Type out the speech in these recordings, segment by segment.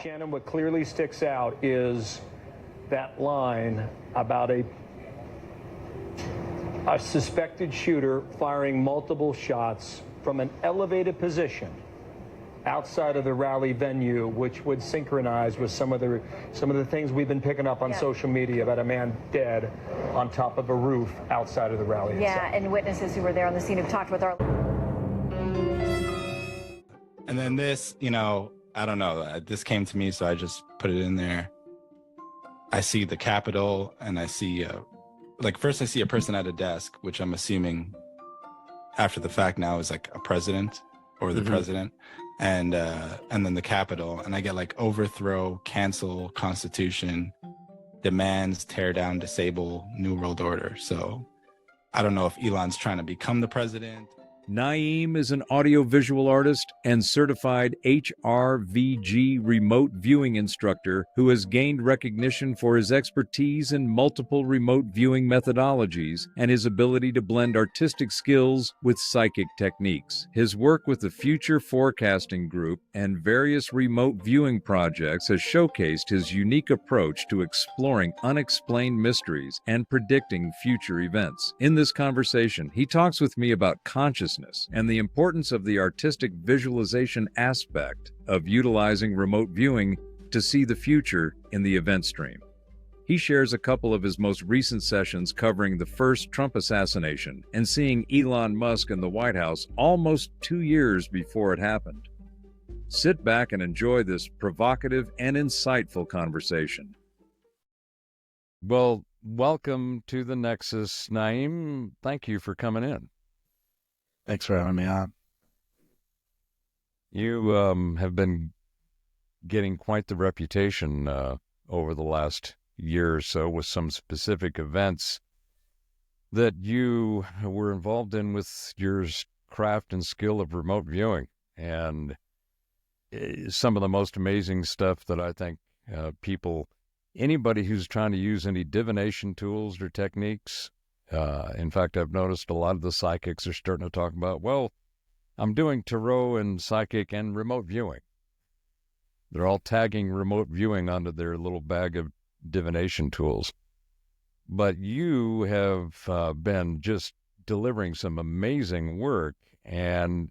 Shannon, what clearly sticks out is that line about a suspected shooter firing multiple shots from an elevated position outside of the rally venue, which would synchronize with some of the things we've been picking up on social media about a man dead on top of a roof outside of the rally. Yeah, and witnesses who were there on the scene have talked with our... And then this, I don't know, this came to me, so I just put it in there. I see the Capitol, and I see, first I see a person at a desk, which I'm assuming after the fact now is like a president or the president, and then the Capitol, and I get like overthrow, cancel Constitution, demands, tear down, disable, New World Order. So I don't know if Elon's trying to become the president. Nyiam is an audiovisual artist and certified HRVG remote viewing instructor who has gained recognition for his expertise in multiple remote viewing methodologies and his ability to blend artistic skills with psychic techniques. His work with the Future Forecasting Group and various remote viewing projects has showcased his unique approach to exploring unexplained mysteries and predicting future events. In this conversation, he talks with me about consciousness and the importance of the artistic visualization aspect of utilizing remote viewing to see the future in the event stream. He shares a couple of his most recent sessions covering the first Trump assassination and seeing Elon Musk in the White House almost 2 years before it happened. Sit back and enjoy this provocative and insightful conversation. Well, welcome to the Nexus, Nyiam. Thank you for coming in. Thanks for having me on. You have been getting quite the reputation over the last year or so with some specific events that you were involved in with your craft and skill of remote viewing. And some of the most amazing stuff that I think anybody who's trying to use any divination tools or techniques, in fact, I've noticed a lot of the psychics are starting to talk about, well, I'm doing tarot and psychic and remote viewing. They're all tagging remote viewing onto their little bag of divination tools. But you have been just delivering some amazing work. And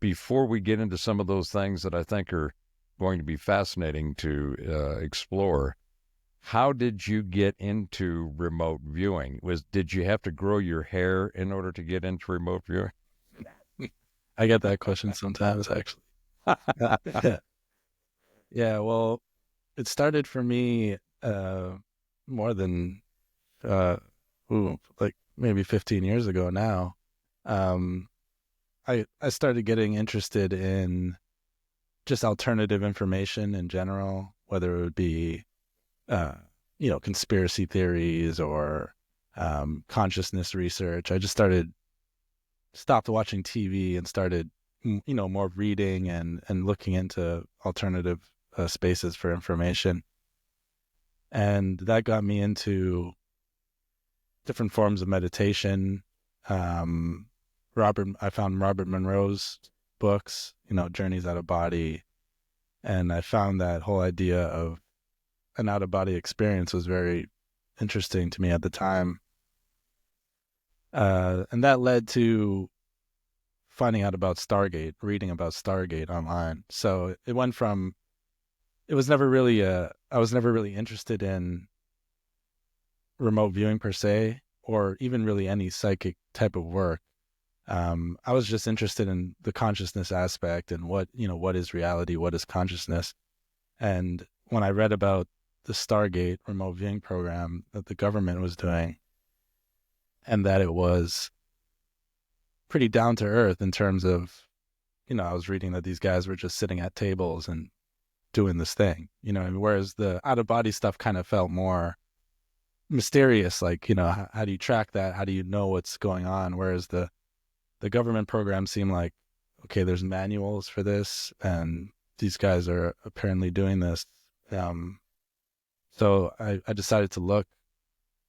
before we get into some of those things that I think are going to be fascinating to explore, how did you get into remote viewing? Did you have to grow your hair in order to get into remote viewing? I get that question sometimes, actually. Yeah, well, it started for me more than maybe 15 years ago now. I started getting interested in just alternative information in general, whether it would be conspiracy theories or consciousness research. I just stopped watching TV and started, more reading and looking into alternative spaces for information. And that got me into different forms of meditation. I found Robert Monroe's books, Journeys Out of Body. And I found that whole idea of an out-of-body experience was very interesting to me at the time. And that led to finding out about Stargate, reading about Stargate online. So it went from, I was never really interested in remote viewing per se, or even really any psychic type of work. I was just interested in the consciousness aspect and what is reality, what is consciousness. And when I read about the Stargate remote viewing program that the government was doing, and that it was pretty down to earth in terms of, I was reading that these guys were just sitting at tables and doing this thing, whereas the out of body stuff kind of felt more mysterious, like, how do you track that? How do you know what's going on? Whereas the government program seemed like, okay, there's manuals for this and these guys are apparently doing this. So I decided to look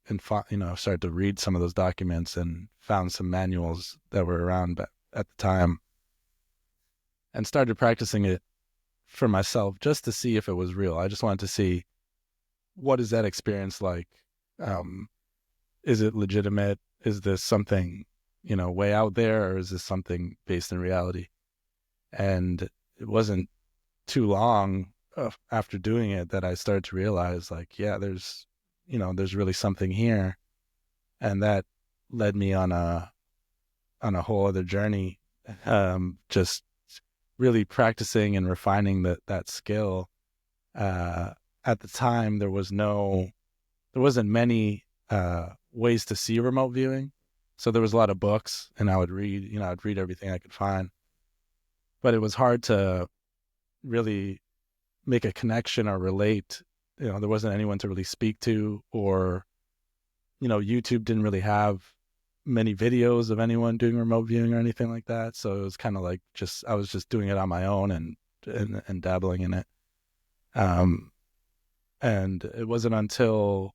and, started to read some of those documents and found some manuals that were around at the time and started practicing it for myself just to see if it was real. I just wanted to see, what is that experience like? Is it legitimate? Is this something, way out there, or is this something based in reality? And it wasn't too long after doing it that I started to realize, like, yeah, there's really something here. And that led me on a whole other journey, just really practicing and refining that skill. At the time, there wasn't many ways to see remote viewing. So there was a lot of books, and I'd read everything I could find. But it was hard to really make a connection or relate. There wasn't anyone to really speak to, or, YouTube didn't really have many videos of anyone doing remote viewing or anything like that. So it was kind of like I was just doing it on my own and dabbling in it. And it wasn't until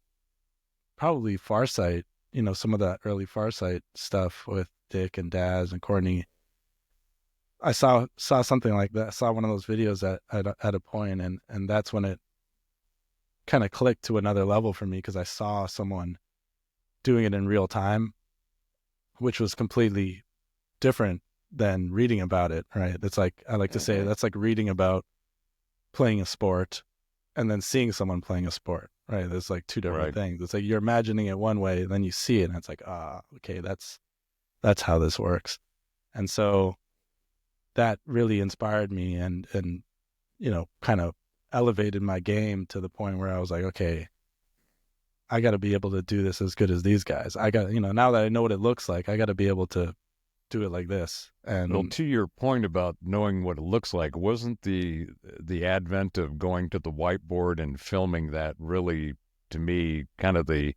probably Farsight, some of that early Farsight stuff with Dick and Daz and Courtney, I saw something like that. I saw one of those videos at a point, and that's when it kind of clicked to another level for me, because I saw someone doing it in real time, which was completely different than reading about it, right? It's like, I like to say, that's like reading about playing a sport and then seeing someone playing a sport, right? There's like two different things. It's like you're imagining it one way, and then you see it, and it's like, okay, that's how this works. And so that really inspired me and kind of elevated my game to the point where I was like, okay, I got to be able to do this as good as these guys. I got, now that I know what it looks like, I got to be able to do it like this. And well, to your point about knowing what it looks like, wasn't the advent of going to the whiteboard and filming that really, to me, kind of the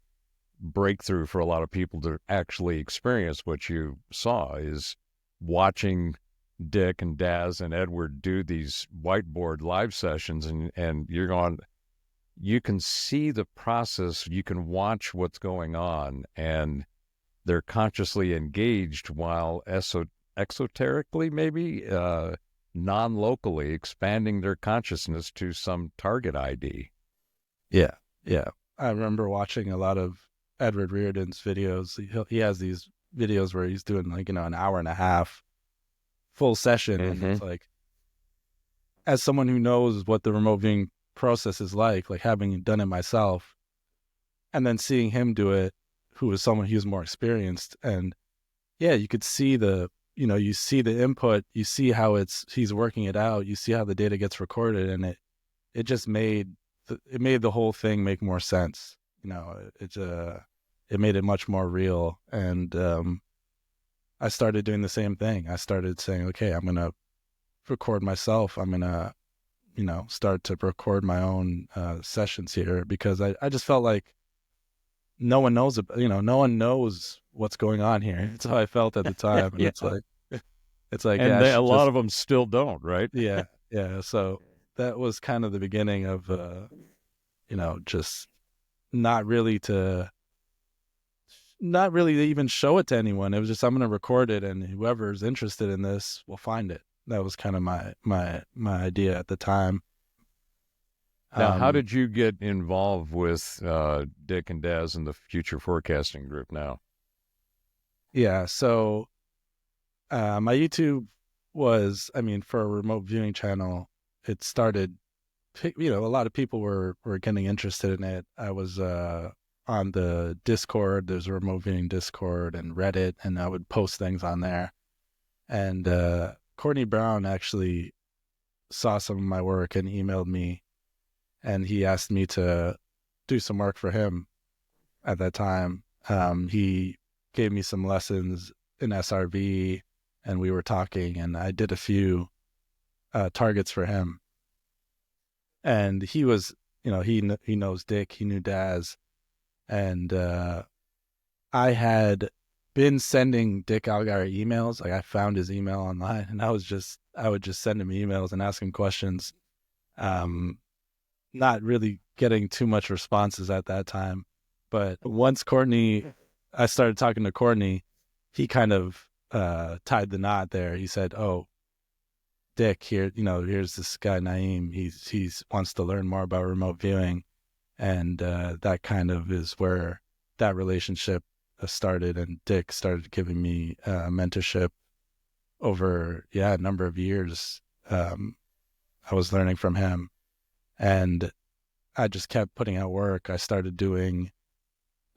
breakthrough for a lot of people to actually experience what you saw, is watching Dick and Daz and Edward do these whiteboard live sessions, and you're going, you can see the process, you can watch what's going on, and they're consciously engaged while exoterically, maybe non-locally expanding their consciousness to some target ID. Yeah. I remember watching a lot of Edward Reardon's videos. He has these videos where he's doing like, an hour and a half full session. And it's like, as someone who knows what the remote viewing process is like having done it myself, and then seeing him do it, who is someone who's more experienced, and you could see you see the input, you see how he's working it out, you see how the data gets recorded, and it just made the whole thing make more sense. It made it much more real. And I started doing the same thing. I started saying, okay, I'm going to record myself. I'm going to, start to record my own sessions here, because I just felt like no one knows, no one knows what's going on here. That's how I felt at the time. And it's like, and a lot of them still don't, right? Yeah. So that was kind of the beginning of, just not really to even show it to anyone. It was just, I'm going to record it, and whoever's interested in this will find it. That was kind of my idea at the time. Now, how did you get involved with Dick and Daz and the Future Forecasting Group now? Yeah, so my YouTube was, for a remote viewing channel, it started, a lot of people were getting interested in it. I was on the Discord. There's a remote viewing Discord and Reddit, and I would post things on there. And Courtney Brown actually saw some of my work and emailed me, and he asked me to do some work for him at that time. He gave me some lessons in SRV, and we were talking, and I did a few targets for him. And he was, he knows Dick, he knew Daz, and I had been sending Dick Algire emails. Like, I found his email online, and I would just send him emails and ask him questions. Not really getting too much responses at that time. But once I started talking to Courtney, he kind of tied the knot there. He said, oh, Dick, here, here's this guy Nyiam. He's wants to learn more about remote viewing, and that kind of is where that relationship started. And Dick started giving me mentorship over a number of years. I was learning from him, and I just kept putting out work. I started doing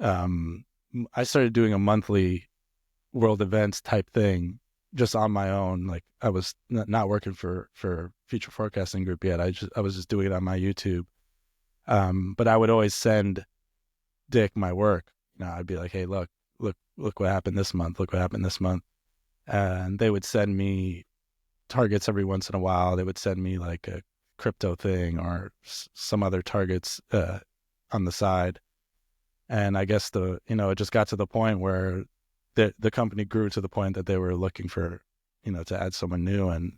a monthly world events type thing just on my own. Like, I was not working for Future Forecasting Group yet. I was just doing it on my YouTube. But I would always send Dick my work. I'd be like, hey, look what happened this month. Look what happened this month. And they would send me targets every once in a while. They would send me like a crypto thing or some other targets on the side. And I guess it just got to the point where the company grew to the point that they were looking for, to add someone new. And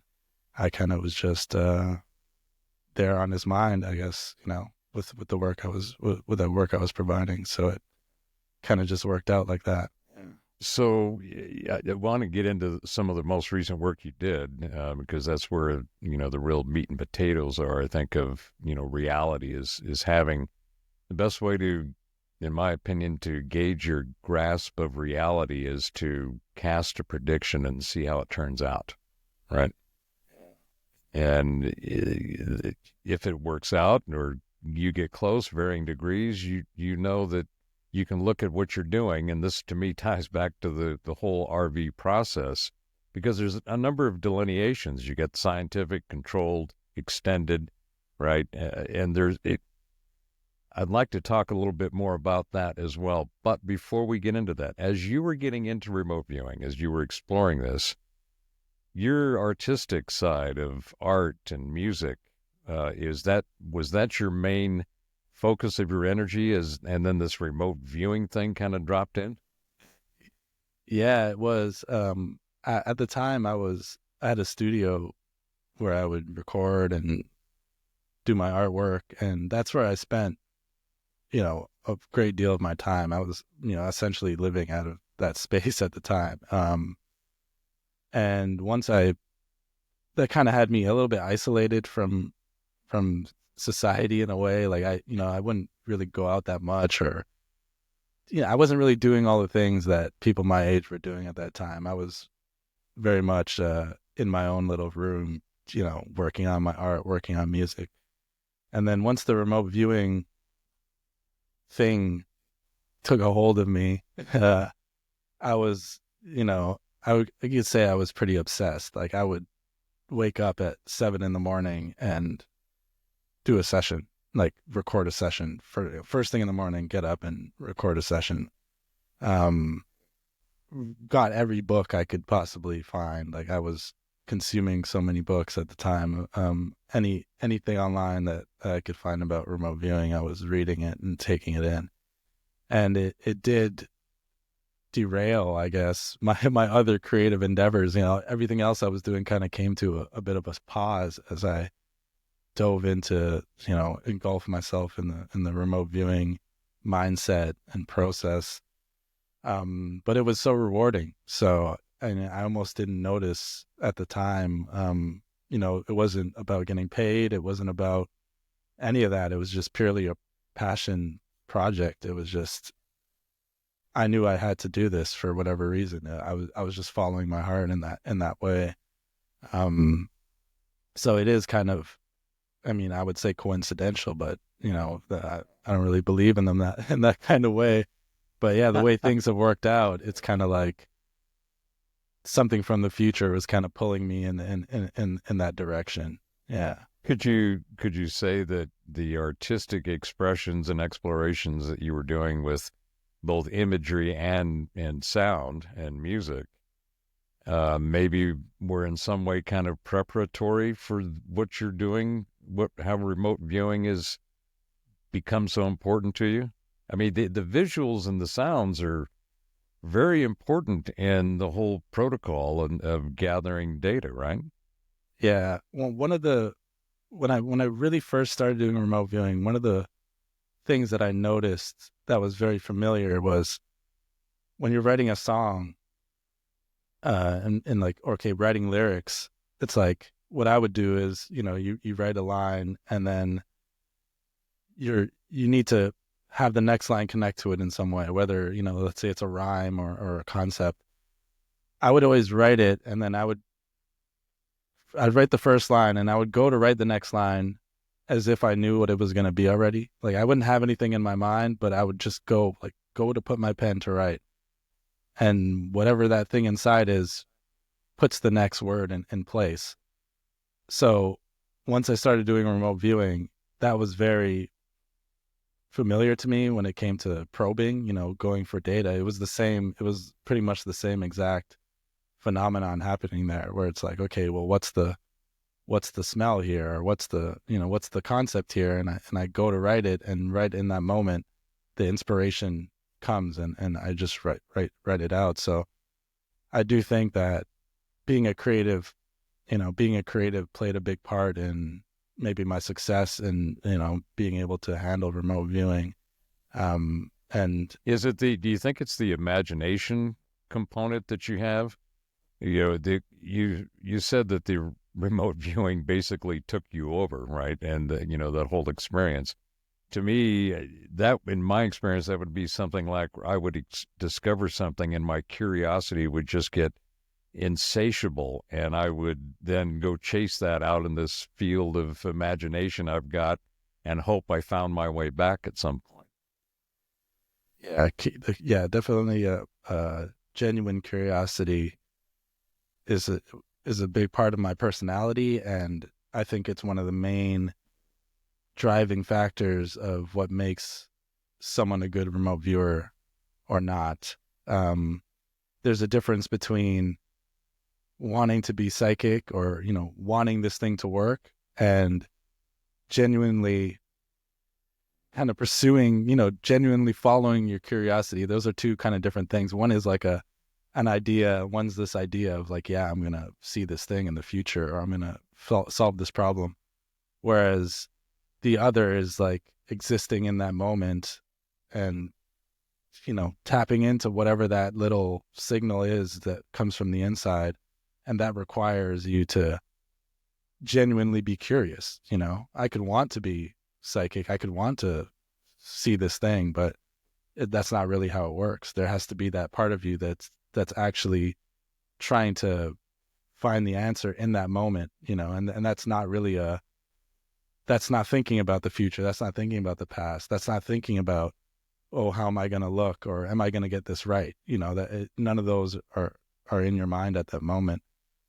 I kind of was just there on his mind, I guess, with the work with the work I was providing. So it kind of just worked out like that. So I want to get into some of the most recent work you did, because that's where, the real meat and potatoes are. I think of, reality is having the best way to, in my opinion, to gauge your grasp of reality is to cast a prediction and see how it turns out, right? And if it works out or you get close, varying degrees, you know that you can look at what you're doing, and this to me ties back to the whole RV process, because there's a number of delineations. You get scientific, controlled, extended, right? I'd like to talk a little bit more about that as well. But before we get into that, as you were getting into remote viewing, as you were exploring this, your artistic side of art and music, was that your main focus of your energy, and then this remote viewing thing kind of dropped in? Yeah, it was. At the time, I had a studio where I would record and do my artwork, and that's where I spent, a great deal of my time. I was, essentially living out of that space at the time. And that kind of had me a little bit isolated from society in a way. Like, I wouldn't really go out that much, or I wasn't really doing all the things that people my age were doing at that time. I was very much in my own little room, working on my art, working on music. And then once the remote viewing thing took a hold of me, I was, I could say I was pretty obsessed. Like, I would wake up at 7 a.m. and do a session, like record a session for first thing in the morning, get up and record a session. Got every book I could possibly find. Like, I was consuming so many books at the time. Anything online that I could find about remote viewing, I was reading it and taking it in. And it did derail, I guess, my other creative endeavors. Everything else I was doing kind of came to a bit of a pause as I dove into, engulf myself in the remote viewing mindset and process. But it was so rewarding. So I almost didn't notice at the time. It wasn't about getting paid. It wasn't about any of that. It was just purely a passion project. It was just, I knew I had to do this for whatever reason. I was just following my heart in that way. So it is kind of, I would say coincidental, but I don't really believe in them in that kind of way. But yeah, the way things have worked out, it's kind of like something from the future was kind of pulling me in that direction. Yeah. Could you say that the artistic expressions and explorations that you were doing with both imagery and sound and music, maybe were in some way kind of preparatory for what you're doing, how remote viewing has become so important to you? The visuals and the sounds are very important in the whole protocol of gathering data, right? Yeah. Well, when I really first started doing remote viewing, one of the things that I noticed that was very familiar was when you're writing a song, and like, okay, writing lyrics, it's like what I would do is, you write a line, and then you need to have the next line connect to it in some way, whether, let's say it's a rhyme or a concept. I would always write it, and then I'd write the first line, and I would go to write the next line as if I knew what it was going to be already. Like, I wouldn't have anything in my mind, but I would just go to put my pen to write. And whatever that thing inside is puts the next word in place. So once I started doing remote viewing, that was very familiar to me when it came to probing, going for data. It was pretty much the same exact phenomenon happening there, where it's like, okay, well, what's the smell here, or what's the concept here, and I go to write it, and right in that moment the inspiration comes, and I just write it out. So I do think that being a creative played a big part in maybe my success and being able to handle remote viewing. And do you think it's the imagination component that you have? You said that the remote viewing basically took you over, right? And that whole experience. To me, that in my experience, that would be something like I would discover something, and my curiosity would just get insatiable, and I would then go chase that out in this field of imagination I've got, and hope I found my way back at some point. Yeah, definitely. Genuine curiosity is a big part of my personality, and I think it's one of the main driving factors of what makes someone a good remote viewer or not. There's a difference between wanting to be psychic, or wanting this thing to work, and genuinely kind of pursuing, genuinely following your curiosity. Those are two kind of different things. One is like an idea. One's this idea of like, yeah, I'm going to see this thing in the future, or I'm going to solve this problem. Whereas the other is like existing in that moment and, tapping into whatever that little signal is that comes from the inside. And that requires you to genuinely be curious. I could want to be psychic. I could want to see this thing, but that's not really how it works. There has to be that part of you that's actually trying to find the answer in that moment, and that's not really that's not thinking about the future. That's not thinking about the past. That's not thinking about, oh, how am I going to look, or am I going to get this right? None of those are in your mind at that moment.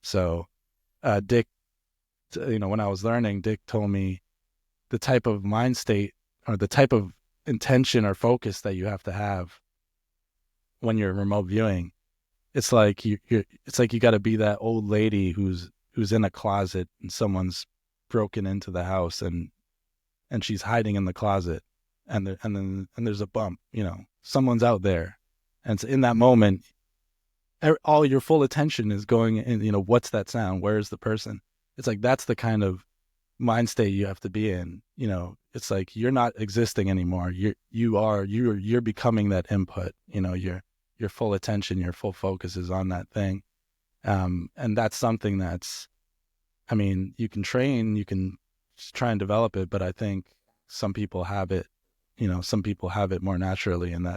So, Dick, when I was learning, Dick told me the type of mind state or the type of intention or focus that you have to have when you're remote viewing. It's like you got to be that old lady who's in a closet and someone's broken into the house and she's hiding in the closet, and then there's a bump. Someone's out there, and so in that moment, all your full attention is going in, what's that sound? Where is the person? It's like, that's the kind of mind state you have to be in. It's like, you're not existing anymore. You're becoming that input. Your full attention, your full focus is on that thing. And that's something that's, you can train, you can try and develop it, but I think some people have it, more naturally, and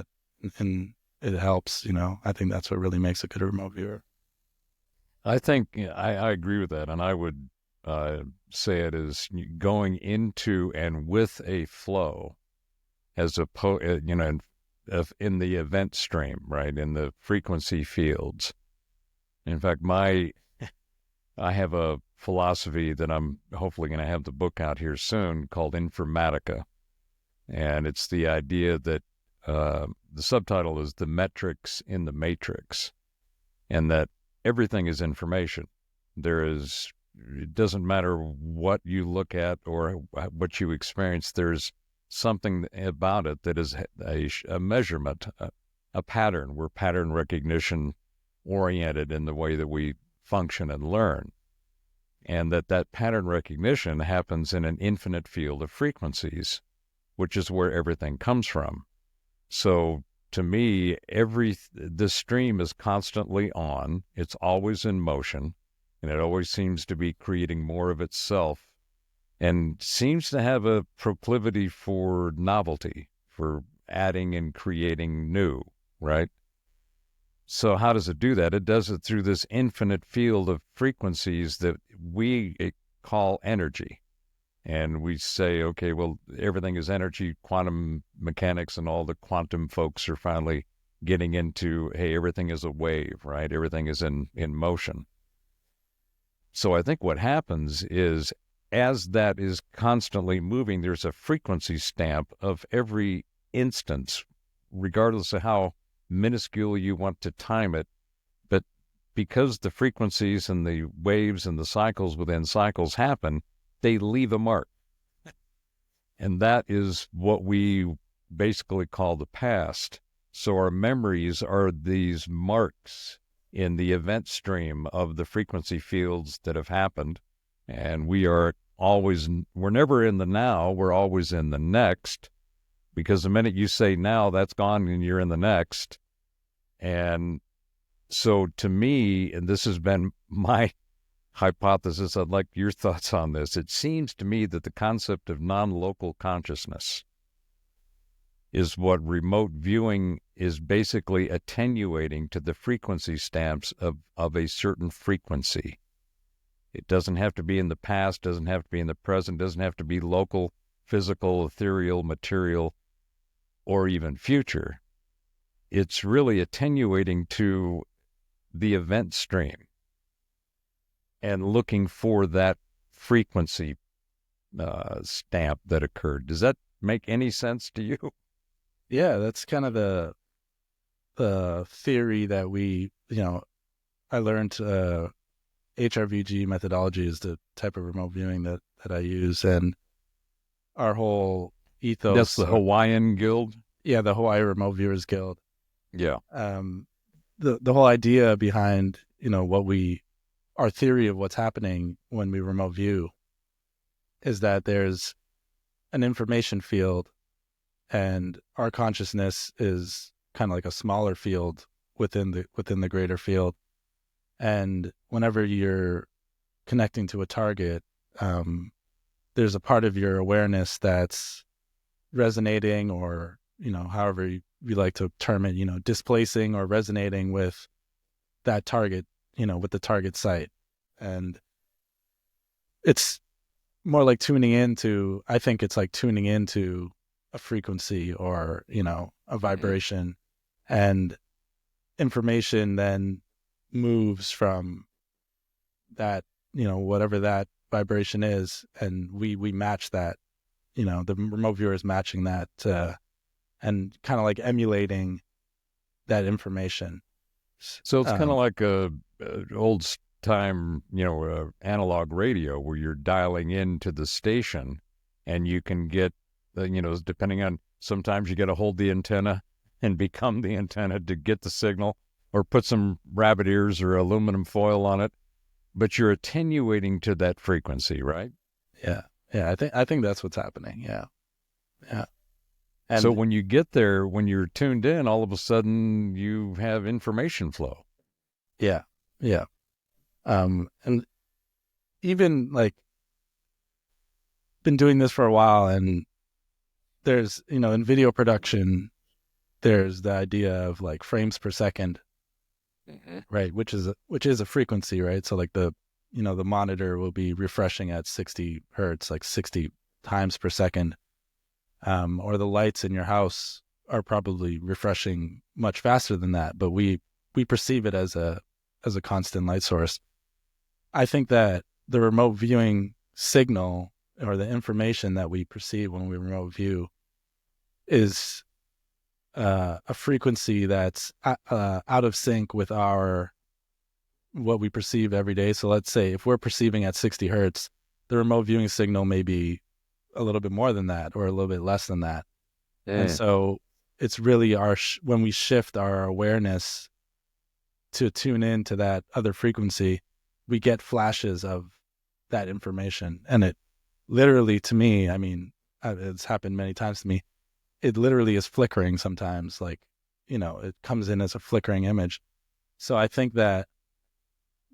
it helps. I think that's what really makes a good remote viewer. I think I agree with that, and I would say it is going into and with a flow, as opposed, in the event stream, right, in the frequency fields. In fact, I have a philosophy that I'm hopefully going to have the book out here soon called Informatica, and it's the idea that the subtitle is The Metrics in the Matrix, and that everything is information. It doesn't matter what you look at or what you experience, there's something about it that is a measurement, a pattern. We're pattern recognition oriented in the way that we function and learn. And that pattern recognition happens in an infinite field of frequencies, which is where everything comes from. So to me, the stream is constantly on. It's always in motion. and it always seems to be creating more of itself, and seems to have a proclivity for novelty, for adding and creating new, right? So how does it do that? It does it through this infinite field of frequencies that we call energy. And we say, okay, well, everything is energy. Quantum mechanics and all the quantum folks are finally getting into, hey, everything is a wave, right? Everything is in motion. So I think what happens is, as that is constantly moving, there's a frequency stamp of every instance, regardless of how minuscule you want to time it. But because the frequencies and the waves and the cycles within cycles happen, they leave a mark. And that is what we basically call the past. So our memories are these marks in the event stream of the frequency fields that have happened. And we're never in the now, we're always in the next, because the minute you say now, that's gone and you're in the next. And so to me, and this has been my hypothesis, I'd like your thoughts on this. It seems to me that the concept of non-local consciousness is what remote viewing is basically attenuating to the frequency stamps of a certain frequency. It doesn't have to be in the past, doesn't have to be in the present, doesn't have to be local, physical, ethereal, material, or even future. It's really attenuating to the event stream and looking for that frequency stamp that occurred. Does that make any sense to you? Yeah, that's kind of the theory that I learned HRVG methodology is the type of remote viewing that I use, and our whole ethos. That's the Hawaiian Guild? Yeah, the Hawaii Remote Viewers Guild. Yeah. The whole idea behind, our theory of what's happening when we remote view is that there's an information field, and our consciousness is kind of like a smaller field within the greater field. And whenever you're connecting to a target, there's a part of your awareness that's resonating, or, however you like to term it, displacing or resonating with that target, with the target site. And it's more like I think it's like tuning into a frequency or, a vibration, and information then moves from that, whatever that vibration is, and we match that, the remote viewer is matching that, and kind of like emulating that information. So it's kind of like a old time, analog radio, where you're dialing into the station, and you can get, depending on, sometimes you got to hold the antenna and become the antenna to get the signal, or put some rabbit ears or aluminum foil on it, but you're attenuating to that frequency, right? Yeah. I think that's what's happening. Yeah. And so when you get there, when you're tuned in, all of a sudden you have information flow. Yeah. And even like been doing this for a while, and there's, in video production, there's the idea of like frames per second, right? Which is a frequency, right? So like the monitor will be refreshing at 60 hertz, like 60 times per second. Or the lights in your house are probably refreshing much faster than that, but we perceive it as a constant light source. I think that the remote viewing signal, or the information that we perceive when we remote view, is a frequency that's out of sync with what we perceive every day. So let's say if we're perceiving at 60 hertz, the remote viewing signal may be a little bit more than that, or a little bit less than that. And so it's really when we shift our awareness to tune in to that other frequency, we get flashes of that information. And it literally, to me, it's happened many times to me, it literally is flickering sometimes, like, it comes in as a flickering image. So I think that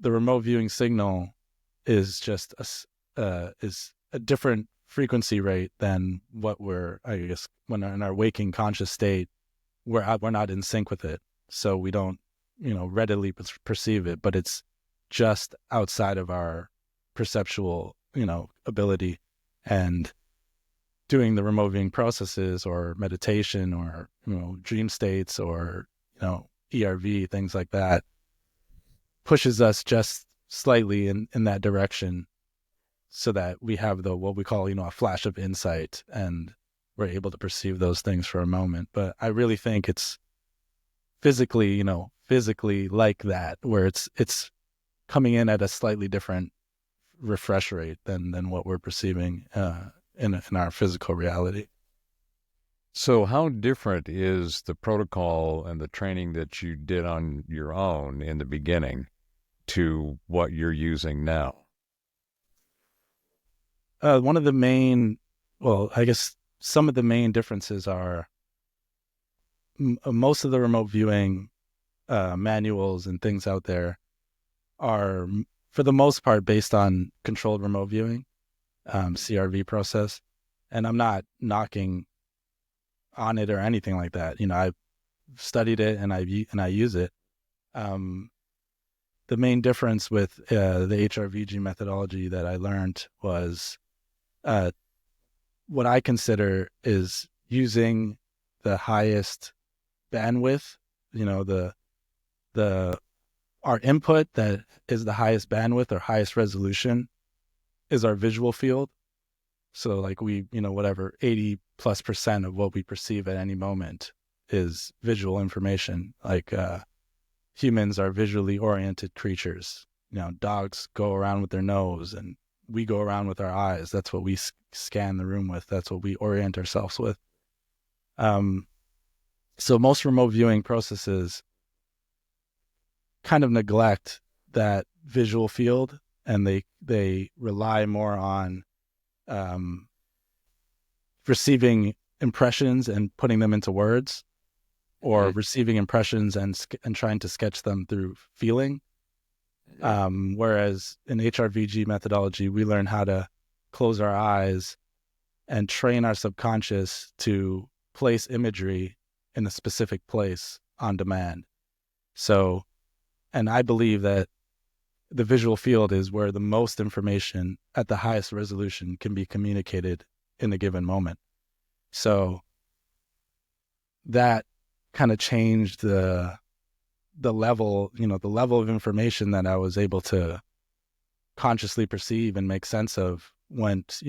the remote viewing signal is just is a different frequency rate than what we're, I guess, when in our waking conscious state, we're not in sync with it. So we don't, readily perceive it, but it's just outside of our perceptual, ability. And doing the remote viewing processes or meditation or, dream states or, ERV, things like that, pushes us just slightly in that direction so that we have what we call, a flash of insight, and we're able to perceive those things for a moment. But I really think it's physically like that, where it's coming in at a slightly different refresh rate than what we're perceiving in our physical reality. So how different is the protocol and the training that you did on your own in the beginning to what you're using now? One of the main, I guess some of the main differences are most of the remote viewing manuals and things out there are, for the most part, based on controlled remote viewing, CRV process. And I'm not knocking on it or anything like that. I've studied it and I use it. The main difference with the HRVG methodology that I learned was what I consider is using the highest bandwidth, our input that is the highest bandwidth or highest resolution is our visual field. So like whatever 80+% of what we perceive at any moment is visual information. Like humans are visually oriented creatures. Dogs go around with their nose and we go around with our eyes. That's what we scan the room with. That's what we orient ourselves with. So most remote viewing processes kind of neglect that visual field, and they rely more on receiving impressions and putting them into words, or receiving impressions and trying to sketch them through feeling. Whereas in HRVG methodology, we learn how to close our eyes and train our subconscious to place imagery in a specific place on demand. So, and I believe that the visual field is where the most information at the highest resolution can be communicated in a given moment. So that kind of changed the level, the level of information that I was able to consciously perceive and make sense of went,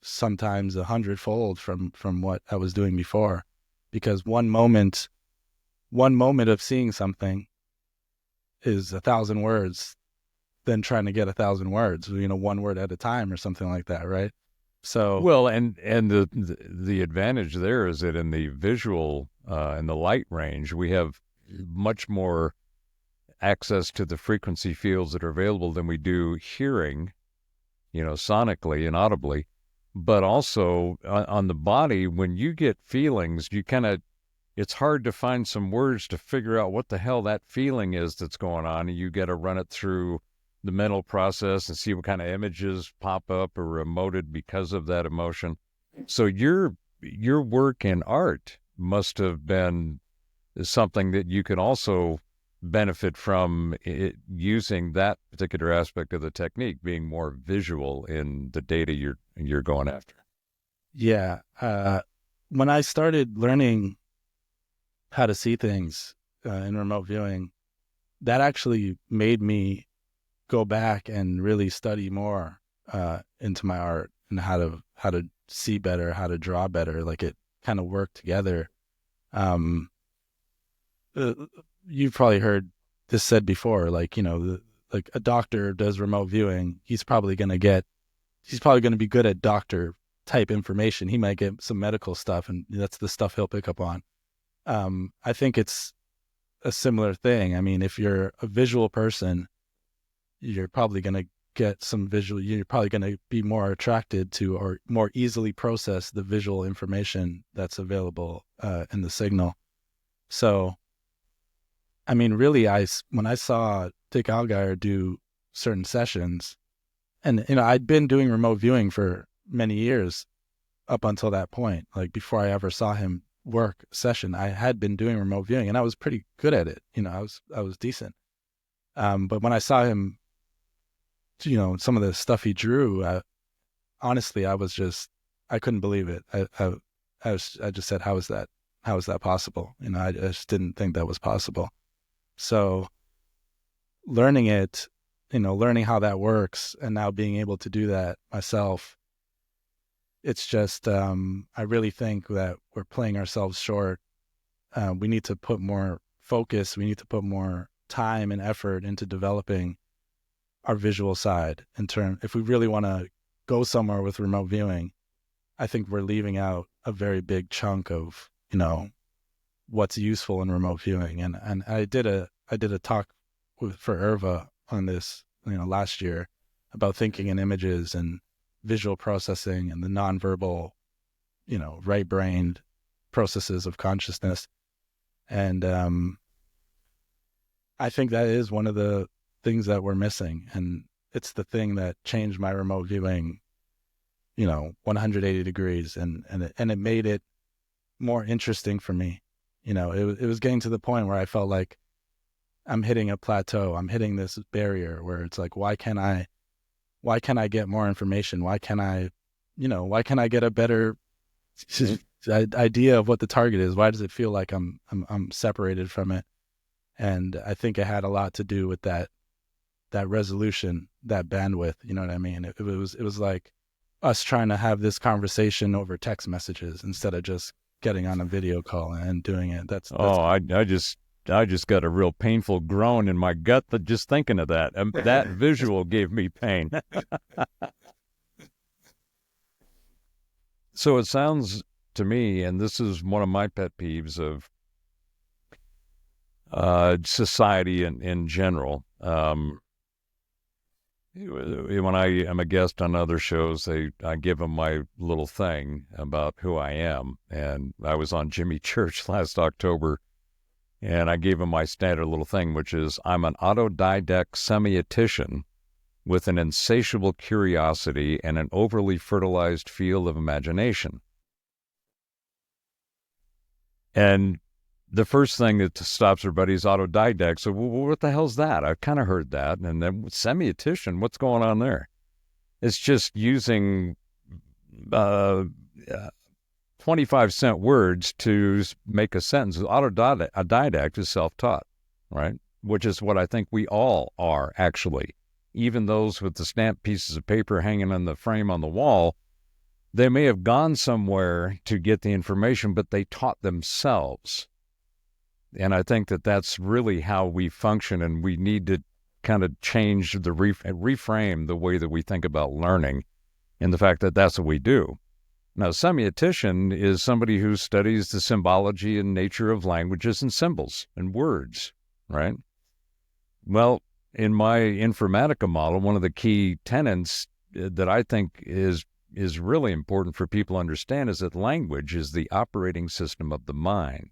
sometimes 100-fold from what I was doing before. Because one moment of seeing something is 1,000 words, then trying to get 1,000 words, one word at a time or something like that, right? So well, and the advantage there is that in the visual and the light range, we have much more access to the frequency fields that are available than we do hearing, sonically and audibly. But also on the body, when you get feelings, it's hard to find some words to figure out what the hell that feeling is that's going on. And you got to run it through the mental process and see what kind of images pop up or are emoted because of that emotion. So your work in art must have been something that you can also benefit from, using that particular aspect of the technique, being more visual in the data you're going after. Yeah. When I started learning how to see things in remote viewing, that actually made me go back and really study more into my art and how to see better, how to draw better. Like it kind of worked together. You've probably heard this said before, like, like a doctor does remote viewing, he's probably going to be good at doctor type information. He might get some medical stuff, and that's the stuff he'll pick up on. I think it's a similar thing. I mean, if you're a visual person, you're probably going to get some visual, you're probably going to be more attracted to or more easily process the visual information that's available in the signal. So, I mean, really, when I saw Dick Allgaier do certain sessions. And, I'd been doing remote viewing for many years up until that point. Like before I ever saw him work a session, I had been doing remote viewing and I was pretty good at it. I was decent. But when I saw him, some of the stuff he drew, honestly, I couldn't believe it. I just said, how is that possible? I just didn't think that was possible. So learning it, learning how that works and now being able to do that myself, it's just, I really think that we're playing ourselves short. We need to put more focus. We need to put more time and effort into developing our visual side if we really want to go somewhere with remote viewing. I think we're leaving out a very big chunk of, what's useful in remote viewing. And I did a talk for IRVA on this, last year about thinking in images and visual processing and the nonverbal, right-brained processes of consciousness. And I think that is one of the things that we're missing. And it's the thing that changed my remote viewing, 180 degrees. And it made it more interesting for me. It was getting to the point where I felt like I'm hitting a plateau. I'm hitting this barrier where it's like, why can't I get more information? Why can't I get a better idea of what the target is? Why does it feel like I'm separated from it? And I think it had a lot to do with that resolution, that bandwidth. You know what I mean? It was like us trying to have this conversation over text messages instead of just getting on a video call and doing it. I just got a real painful groan in my gut just thinking of that. That visual gave me pain. So it sounds to me, and this is one of my pet peeves of society in general. When I am a guest on other shows, I give them my little thing about who I am. And I was on Jimmy Church last October, and I gave him my standard little thing, which is I'm an autodidact semiotician with an insatiable curiosity and an overly fertilized field of imagination. And the first thing that stops everybody is autodidact. So what the hell's that? I've kind of heard that. And then semiotician, what's going on there? It's just using 25-cent words to make a sentence. Autodidact is self-taught, right? Which is what I think we all are, actually. Even those with the stamped pieces of paper hanging on the frame on the wall, they may have gone somewhere to get the information, but they taught themselves. And I think that that's really how we function, and we need to kind of change reframe the way that we think about learning and the fact that that's what we do. Now, semiotician is somebody who studies the symbology and nature of languages and symbols and words, right? Well, in my Informatica model, one of the key tenets that I think is really important for people to understand is that language is the operating system of the mind.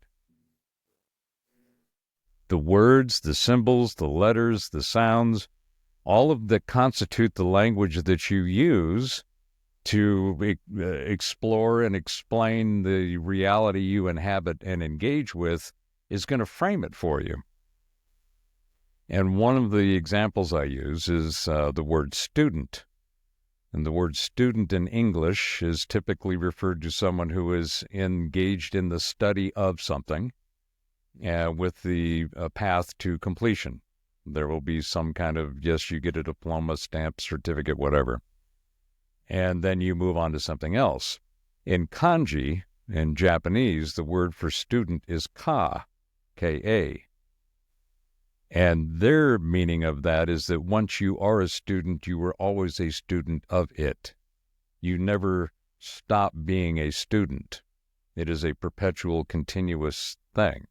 The words, the symbols, the letters, the sounds, all of that constitute the language that you use to explore and explain the reality you inhabit and engage with is going to frame it for you. And one of the examples I use is the word student. And the word student in English is typically referred to someone who is engaged in the study of something with the path to completion. There will be some kind of, yes, you get a diploma, stamp, certificate, whatever. And then you move on to something else. In kanji, in Japanese, the word for student is ka, K-A. And their meaning of that is that once you are a student, you are always a student of it. You never stop being a student. It is a perpetual, continuous thing.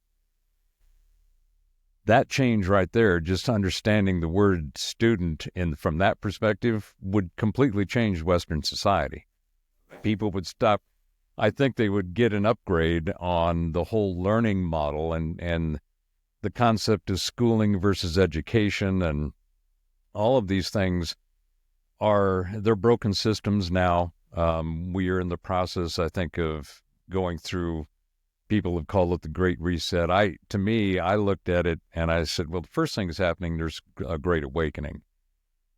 That change right there, just understanding the word student from that perspective, would completely change Western society. People would stop. I think they would get an upgrade on the whole learning model and the concept of schooling versus education, and all of these things they're broken systems now. We are in the process, I think, of going through, people have called it the Great Reset. To me, I looked at it and I said, well, the first thing is happening, there's a great awakening.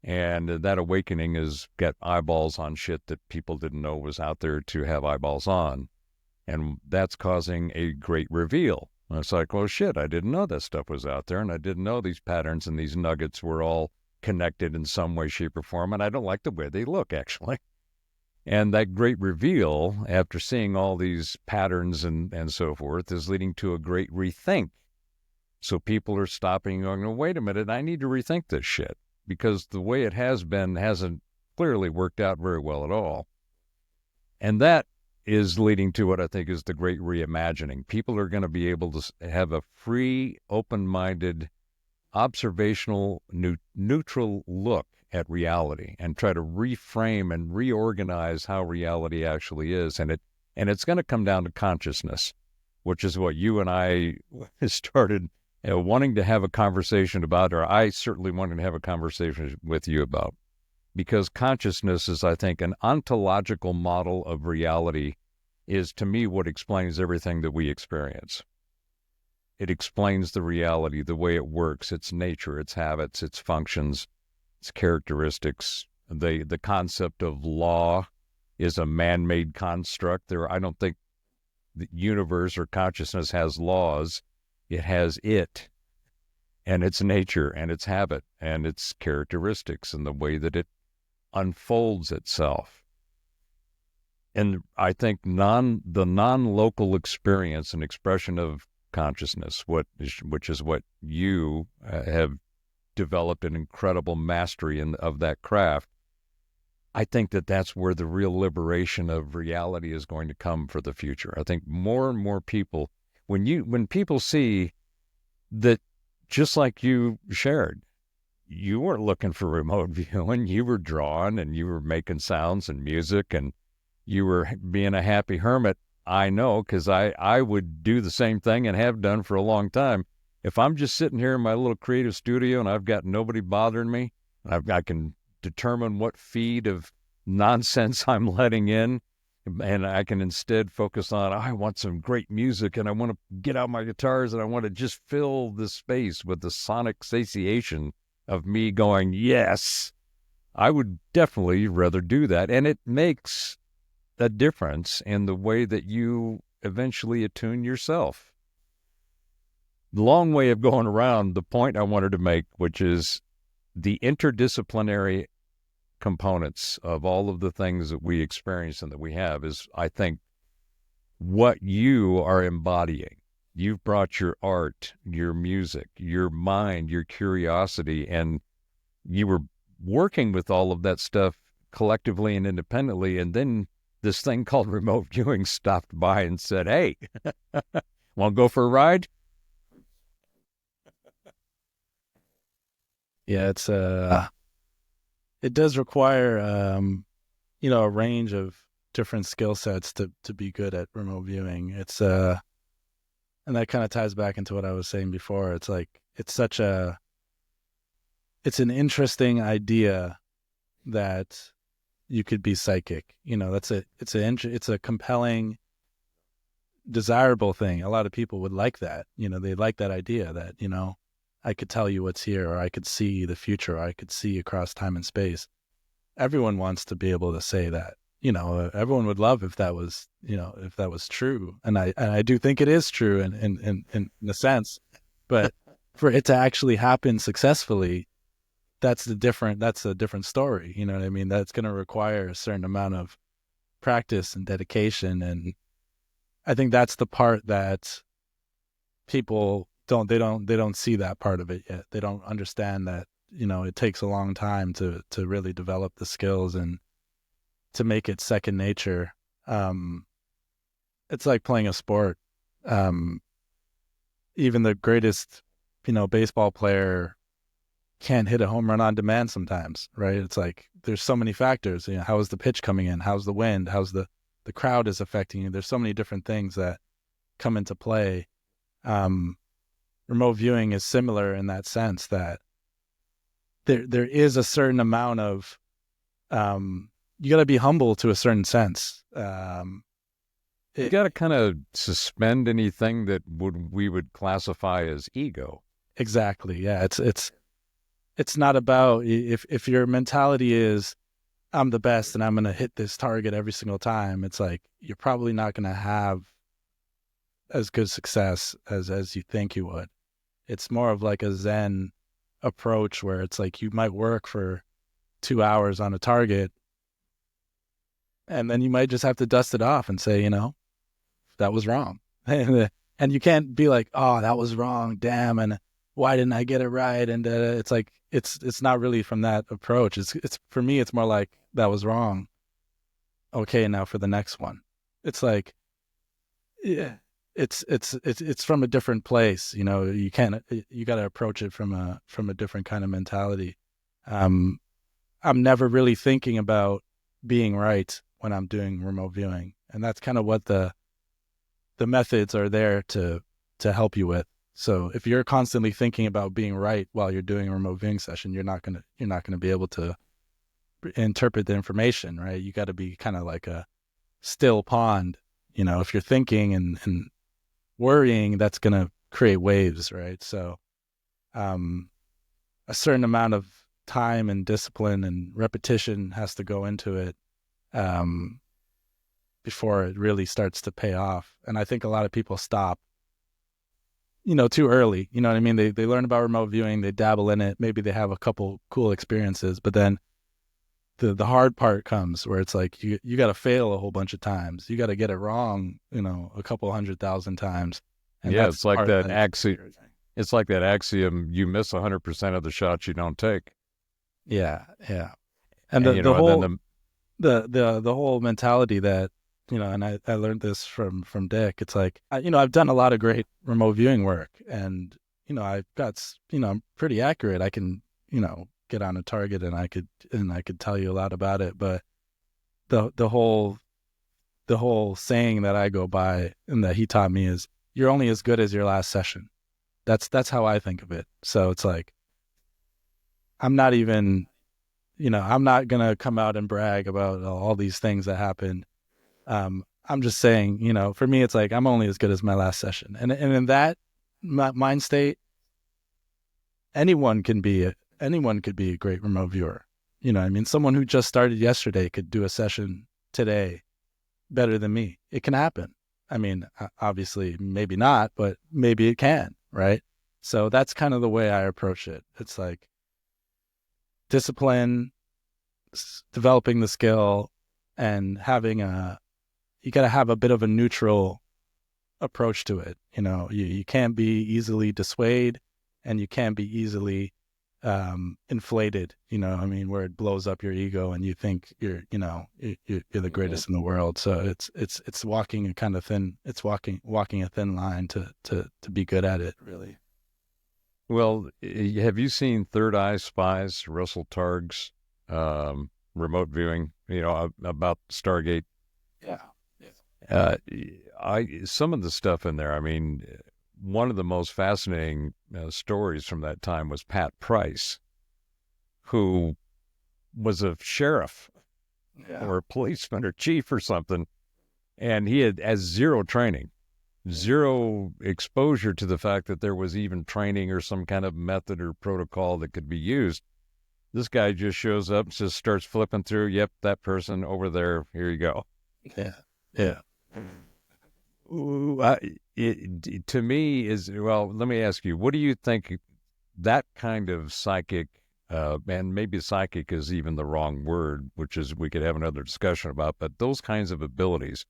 And that awakening has got eyeballs on shit that people didn't know was out there to have eyeballs on. And that's causing a great reveal. And it's like, well, shit, I didn't know that stuff was out there. And I didn't know these patterns and these nuggets were all connected in some way, shape, or form. And I don't like the way they look, actually. And that great reveal, after seeing all these patterns and so forth, is leading to a great rethink. So people are stopping and going, oh, wait a minute, I need to rethink this shit. Because the way it has been hasn't clearly worked out very well at all. And that is leading to what I think is the great reimagining. People are going to be able to have a free, open-minded, observational, neutral look at reality and try to reframe and reorganize how reality actually is. And it's going to come down to consciousness, which is what you and I started wanting to have a conversation about, or I certainly wanted to have a conversation with you about, because consciousness is, I think, an ontological model of reality is, to me, what explains everything that we experience. It explains the reality, the way it works, its nature, its habits, its functions, its characteristics. The concept of law is a man-made construct. I don't think the universe or consciousness has laws. It has it and its nature and its habit and its characteristics and the way that it unfolds itself. And I think the non-local experience and expression of consciousness, which is what you have developed an incredible mastery of that craft, I think that's where the real liberation of reality is going to come for the future. I think more and more people, when people see that, just like you shared, you weren't looking for remote viewing, you were drawing and you were making sounds and music and you were being a happy hermit. I know, because I would do the same thing and have done for a long time. If I'm just sitting here in my little creative studio and I've got nobody bothering me, I can determine what feed of nonsense I'm letting in, and I can instead focus on, I want some great music and I want to get out my guitars and I want to just fill this space with the sonic satiation of me going, yes, I would definitely rather do that. And it makes a difference in the way that you eventually attune yourself. The long way of going around the point I wanted to make, which is the interdisciplinary components of all of the things that we experience and that we have, is, I think, what you are embodying. You've brought your art, your music, your mind, your curiosity, and you were working with all of that stuff collectively and independently, and then this thing called remote viewing stopped by and said, hey, want to go for a ride? Yeah, it does require, a range of different skill sets to be good at remote viewing. It's, and that kind of ties back into what I was saying before. It's like, it's an interesting idea that you could be psychic. It's a compelling, desirable thing. A lot of people would like that. They like that idea that, I could tell you what's here, or I could see the future, or I could see across time and space. Everyone wants to be able to say that. Everyone would love if that was true. And I do think it is true in a sense. But for it to actually happen successfully, that's a different story. You know what I mean? That's going to require a certain amount of practice and dedication. And I think that's the part that people don't see that part of it yet. They don't understand that, it takes a long time to really develop the skills and to make it second nature. It's like playing a sport. Even the greatest, baseball player can't hit a home run on demand sometimes, right? It's like, there's so many factors. How is the pitch coming in? How's the wind? How's the crowd is affecting you? There's so many different things that come into play. remote viewing is similar in that sense, that there is a certain amount of, you got to be humble to a certain sense. You got to kind of suspend anything that we would classify as ego. Exactly. Yeah. It's not about, if your mentality is, I'm the best and I'm going to hit this target every single time, it's like, you're probably not going to have as good success as you think you would. It's more of like a Zen approach where it's like, you might work for 2 hours on a target and then you might just have to dust it off and say, that was wrong. And you can't be like, oh, that was wrong. Damn. And why didn't I get it right? And it's like, it's not really from that approach. It's for me, it's more like, that was wrong. Okay. Now for the next one. It's like, yeah, it's from a different place. You got to approach it from a different kind of mentality. I'm never really thinking about being right when I'm doing remote viewing. And that's kind of what the methods are there to help you with. So if you're constantly thinking about being right while you're doing a remote viewing session, you're not gonna be able to interpret the information, right? You got to be kind of like a still pond. If you're thinking and worrying, that's gonna create waves, right? So, a certain amount of time and discipline and repetition has to go into it before it really starts to pay off. And I think a lot of people stop, too early. You know what I mean? They learn about remote viewing, they dabble in it, maybe they have a couple cool experiences, but then the hard part comes where it's like, you got to fail a whole bunch of times. You got to get it wrong, a couple 100,000 times. And yeah, it's like that axiom. It's like that axiom: you miss 100% of the shots you don't take. Yeah, yeah. And the whole mentality that, and I learned this from Dick. It's like, I've done a lot of great remote viewing work, and I've got, I'm pretty accurate. I can, get on a target and I could tell you a lot about it. But the whole saying that I go by and that he taught me is, you're only as good as your last session. That's how I think of it. So it's like, I'm not even, I'm not going to come out and brag about all these things that happened. I'm just saying, for me, it's like, I'm only as good as my last session. And in that mind state, anyone could be a great remote viewer. I mean, someone who just started yesterday could do a session today better than me. It can happen. I mean, obviously, maybe not, but maybe it can, right? So that's kind of the way I approach it. It's like discipline, developing the skill, and you got to have a bit of a neutral approach to it. You can't be easily dissuaded, and you can't be easily inflated, where it blows up your ego and you think you're the greatest in the world. So it's walking a kind of thin, walking a thin line to be good at it, really. Well, have you seen Third Eye Spies, Russell Targ's remote viewing, about Stargate? Yeah. Some of the stuff in there, I mean, one of the most fascinating stories from that time was Pat Price, who was a sheriff or a policeman or chief or something, and he has zero training, zero exposure to the fact that there was even training or some kind of method or protocol that could be used. This guy just shows up, just starts flipping through. Yep, that person over there. Here you go. Yeah. To me let me ask you, what do you think that kind of psychic, and maybe psychic is even the wrong word, which is we could have another discussion about, but those kinds of abilities,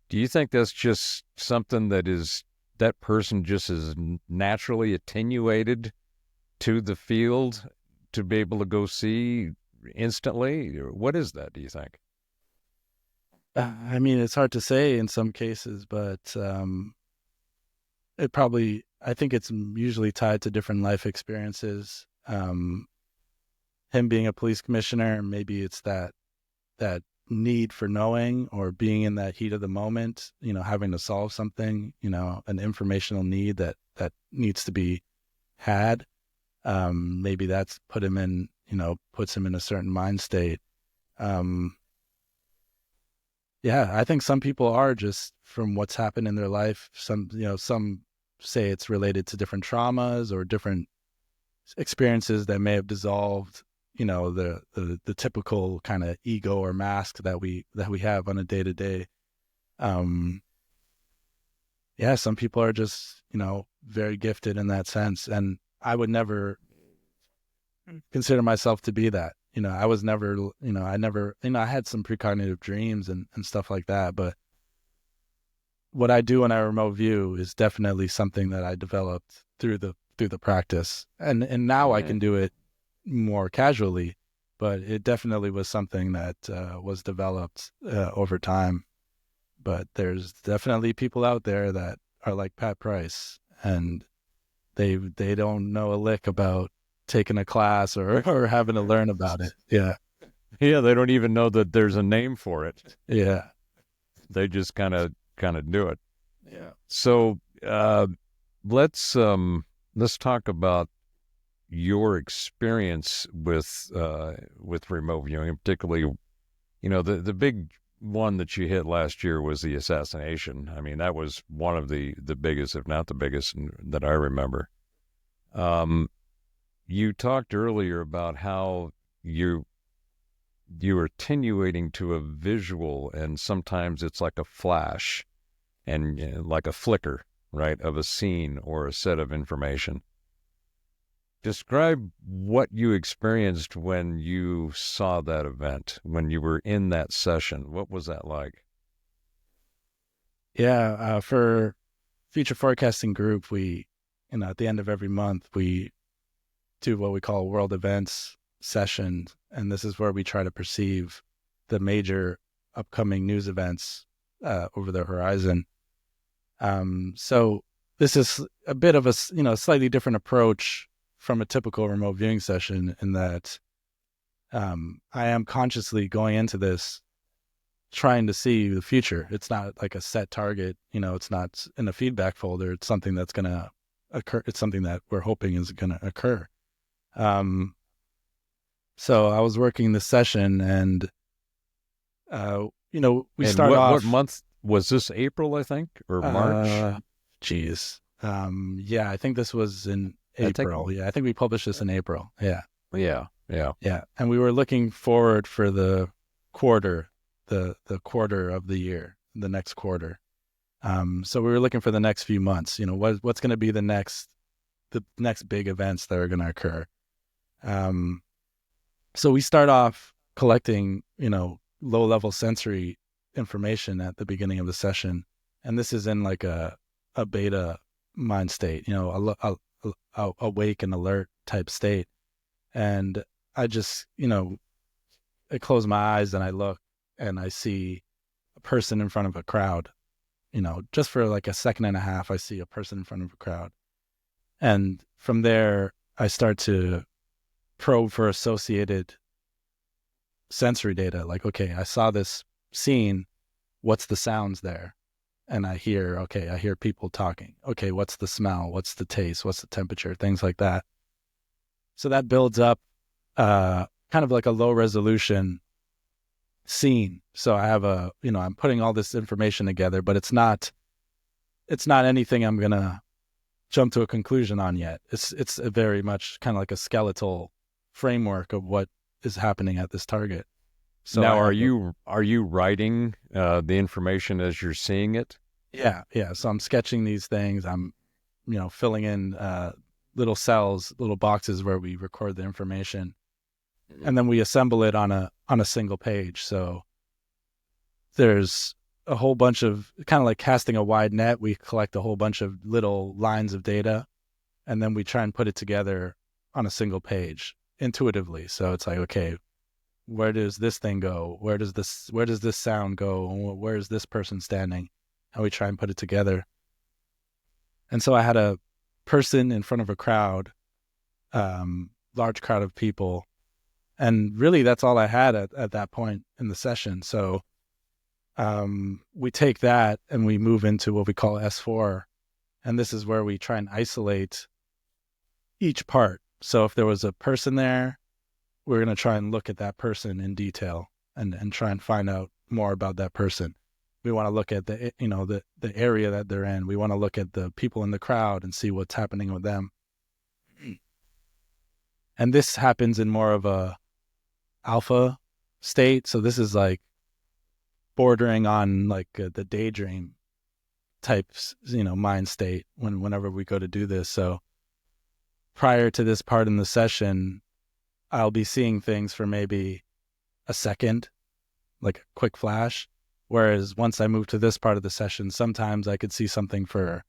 do you think that's just something that person just is naturally attenuated to the field to be able to go see instantly? What is that, do you think? I mean, it's hard to say in some cases, but I think it's usually tied to different life experiences. Him being a police commissioner, maybe it's that need for knowing or being in that heat of the moment, having to solve something, an informational need that that needs to be had. Maybe that's puts him in a certain mind state. I think some people are just from what's happened in their life. Some say it's related to different traumas or different experiences that may have dissolved, the typical kind of ego or mask that we have on a day to day. Some people are just, very gifted in that sense. And I would never consider myself to be that. I was never, I had some precognitive dreams and stuff like that. But what I do when I remote view is definitely something that I developed through the practice. And now I can do it more casually, but it definitely was something that was developed over time. But there's definitely people out there that are like Pat Price, and they don't know a lick about taking a class or having to learn about it. Yeah. Yeah, they don't even know that there's a name for it. Yeah. They just kind of do it. Yeah. So let's talk about your experience with remote viewing, particularly, the big one that you hit last year was the Assassination. I mean, that was one of the biggest, if not the biggest, that I remember. You talked earlier about how you're attenuating to a visual, and sometimes it's like a flash and like a flicker, right, of a scene or a set of information. Describe what you experienced when you saw that event, when you were in that session. What was that like? Yeah, for Future Forecasting Group, we, at the end of every month, we do what we call world events sessions, and this is where we try to perceive the major upcoming news events over the horizon. So this is a bit of a slightly different approach from a typical remote viewing session, in that I am consciously going into this trying to see the future. It's not like a set target, it's not in a feedback folder. It's something that's going to occur. It's something that we're hoping is going to occur. So I was working this session, and we start off. What month was this? April, I think, or March? I think this was in April. I think we published this in April. Yeah. And we were looking forward for the quarter, the quarter of the year, the next quarter. So we were looking for the next few months. What's going to be the next big events that are going to occur. So we start off collecting, low-level sensory information at the beginning of the session, and this is in like a beta mind state, a awake and alert type state. And I just, I close my eyes and I look and I see a person in front of a crowd. Just for like a second and a half, I see a person in front of a crowd, and from there I start to probe for associated sensory data. Like, okay, I saw this scene. What's the sounds there? And I hear people talking. Okay, what's the smell? What's the taste? What's the temperature? Things like that. So that builds up kind of like a low resolution scene. So I have I'm putting all this information together, but it's not anything I'm going to jump to a conclusion on yet. It's a very much kind of like a skeletal framework of what is happening at this target. So now, are you writing the information as you're seeing it? Yeah. So I'm sketching these things. I'm, filling in little cells, little boxes where we record the information, and then we assemble it on a single page. So there's a whole bunch of, kind of like casting a wide net. We collect a whole bunch of little lines of data, and then we try and put it together on a single page intuitively. So it's like, okay, where does this thing go? Where does this sound go? Where is this person standing? And we try and put it together. And so I had a person in front of a crowd, large crowd of people. And really that's all I had at that point in the session. So we take that and we move into what we call S4. And this is where we try and isolate each part. So if there was a person there, we're going to try and look at that person in detail and try and find out more about that person. We want to look at the area that they're in. We want to look at the people in the crowd and see what's happening with them. And this happens in more of a alpha state. So this is like bordering on like the daydream type, mind state whenever we go to do this. So prior to this part in the session, I'll be seeing things for maybe a second, like a quick flash. Whereas once I move to this part of the session, sometimes I could see something for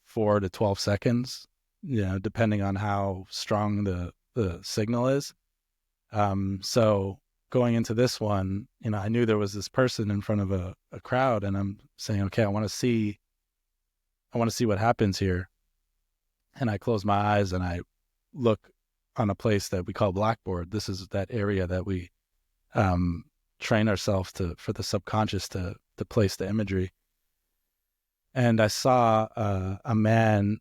4 to 12 seconds, depending on how strong the signal is. So going into this one, I knew there was this person in front of a crowd, and I'm saying, okay, I want to see what happens here. And I close my eyes and I look on a place that we call Blackboard. This is that area that we train ourselves for the subconscious to place the imagery. And I saw a man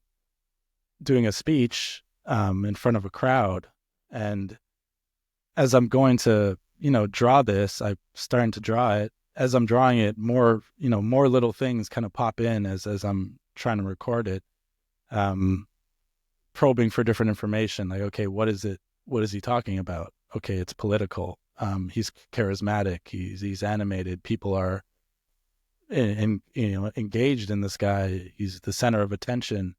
doing a speech in front of a crowd. And as I'm going to, draw this, I'm starting to draw it. As I'm drawing it, more little things kind of pop in as I'm trying to record it, probing for different information. Like, okay, what is it? What is he talking about? Okay, it's political. He's charismatic. He's animated. People are, engaged in this guy. He's the center of attention.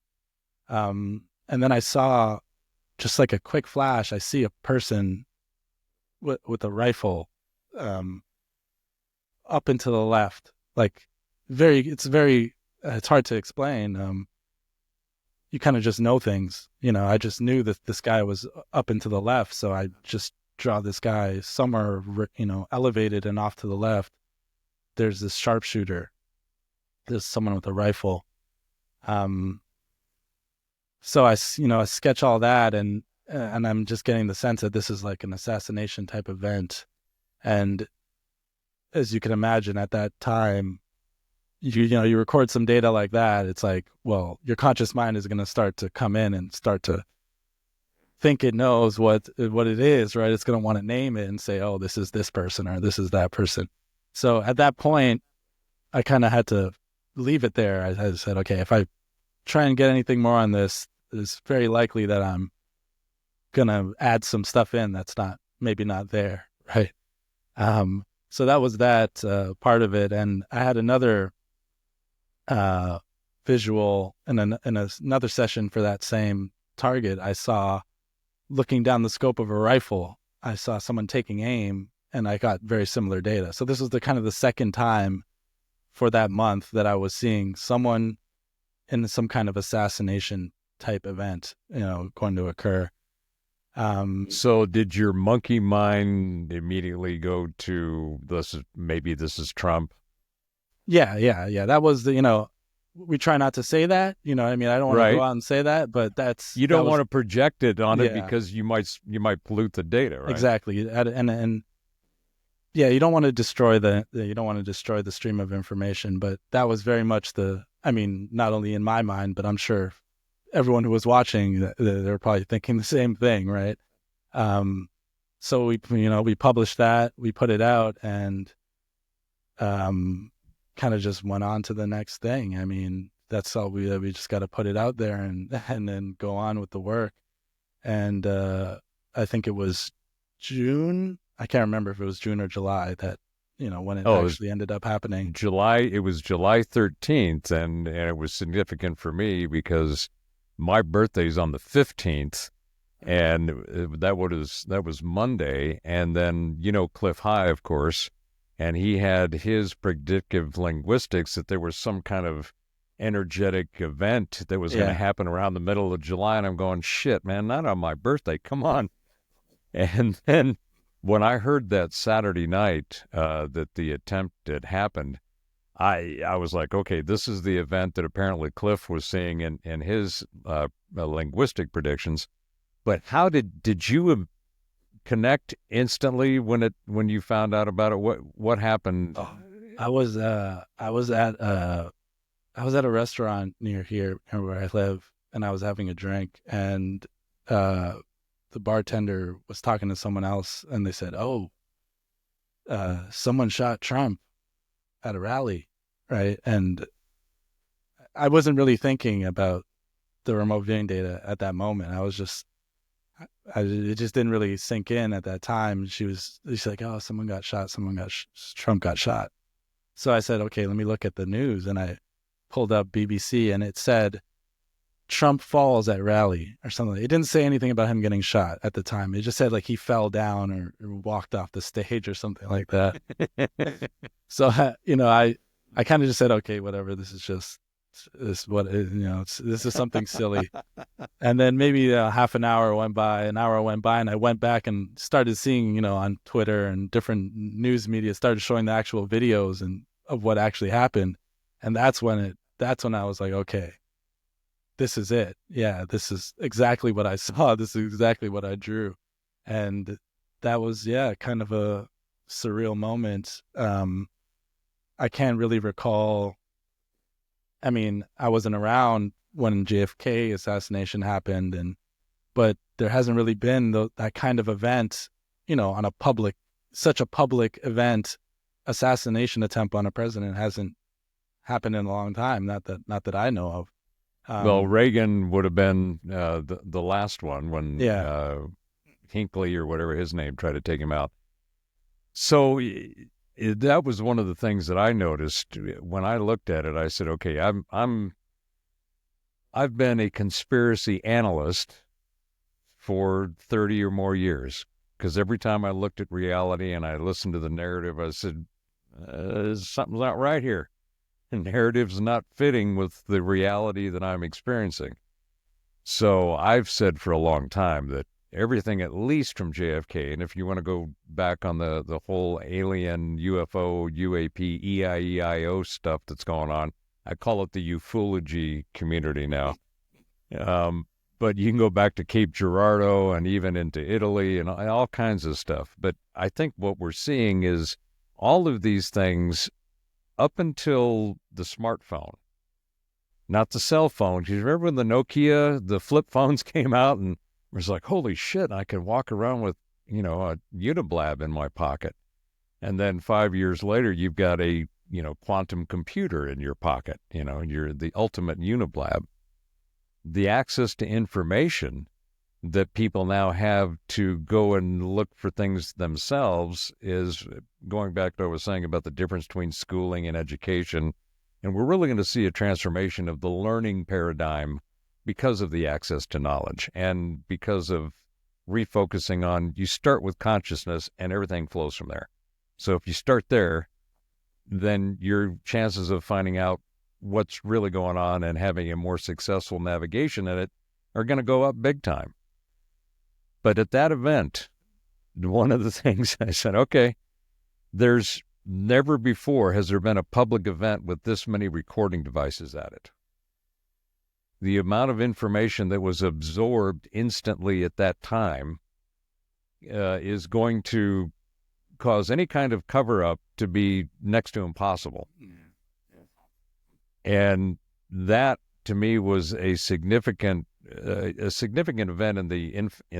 And then I saw, just like a quick flash, I see a person with a rifle, up and to the left. Like it's hard to explain. You kind of just know things. I just knew that this guy was up and to the left, so I just draw this guy somewhere, elevated and off to the left. There's this sharpshooter. There's someone with a rifle. So I sketch all that, and I'm just getting the sense that this is like an assassination type event. And as you can imagine, at that time, you record some data like that, it's like, well, your conscious mind is going to start to come in and start to think it knows what it is, right? It's going to want to name it and say, oh, this is this person or this is that person. So at that point, I kind of had to leave it there. I said, okay, if I try and get anything more on this, it's very likely that I'm going to add some stuff in that's maybe not there, right? So that was that part of it. And I had another visual in another session for that same target. I saw, looking down the scope of a rifle, I saw someone taking aim, and I got very similar data. So this was the second time for that month that I was seeing someone in some kind of assassination type event, going to occur. So did your monkey mind immediately go to this is Trump? Yeah. That was we try not to say that, I don't want to go out and say that, but you don't want to project it on it because you might pollute the data, right? Exactly. And yeah, you don't want to destroy the stream of information, but that was very much not only in my mind, but I'm sure everyone who was watching, they're probably thinking the same thing, right? So we published that, we put it out, and kind of just went on to the next thing. That's all we just got to put it out there and then go on with the work. And I think it was June. I can't remember if it was June or July that, when it actually ended up happening. It was July 13th, and it was significant for me because my birthday's on the 15th, and that was Monday. And then, Cliff High, of course, and he had his predictive linguistics that there was some kind of energetic event that was going to happen around the middle of July. And I'm going, shit, man, not on my birthday. Come on. And then when I heard that Saturday night that the attempt had happened, I was like, okay, this is the event that apparently Cliff was seeing in his linguistic predictions. But how did you connect instantly when you found out about it? What happened? I was at I was at a restaurant near here where I live, and I was having a drink, and the bartender was talking to someone else, and they said, "Oh, someone shot Trump at a rally," right? And I wasn't really thinking about the remote viewing data at that moment. I was just, it just didn't really sink in at that time. She's like, "Oh, someone got shot. Trump got shot." So I said, "Okay, let me look at the news," and I pulled up BBC, and it said Trump falls at rally or something. It didn't say anything about him getting shot at the time. It just said like he fell down or walked off the stage or something like that. So I kind of just said, okay, whatever. This is what this is something silly. And then maybe half an hour went by, and I went back and started seeing, on Twitter and different news media started showing the actual videos and of what actually happened. And that's when I was like, okay, this is it. Yeah, this is exactly what I saw. This is exactly what I drew. And that was, kind of a surreal moment. I can't really recall. I mean, I wasn't around when JFK assassination happened, but there hasn't really been that kind of event, on such a public event. Assassination attempt on a president hasn't happened in a long time. Not that I know of. Well, Reagan would have been the last one when Hinckley or whatever his name tried to take him out. So that was one of the things that I noticed when I looked at it. I said, okay, I've been a conspiracy analyst for 30 or more years, because every time I looked at reality and I listened to the narrative, I said, something's not right here. The narrative's not fitting with the reality that I'm experiencing. So I've said for a long time that everything, at least from JFK, and if you want to go back on the whole alien, UFO, UAP, EIEIO stuff that's going on, I call it the ufology community now. But you can go back to Cape Girardeau and even into Italy and all kinds of stuff. But I think what we're seeing is all of these things up until the smartphone, not the cell phone. Do you remember when the Nokia, the flip phones came out, and it was like, holy shit, I could walk around with, a Uniblab in my pocket. And then 5 years later, you've got a, quantum computer in your pocket. You're the ultimate Uniblab. The access to information that people now have to go and look for things themselves is going back to what I was saying about the difference between schooling and education. And we're really going to see a transformation of the learning paradigm because of the access to knowledge and because of refocusing on, you start with consciousness and everything flows from there. So if you start there, then your chances of finding out what's really going on and having a more successful navigation in it are going to go up big time. But at that event, one of the things I said, okay, there's never before has there been a public event with this many recording devices at it. The amount of information that was absorbed instantly at that time is going to cause any kind of cover-up to be next to impossible. And that, to me, was a significant event in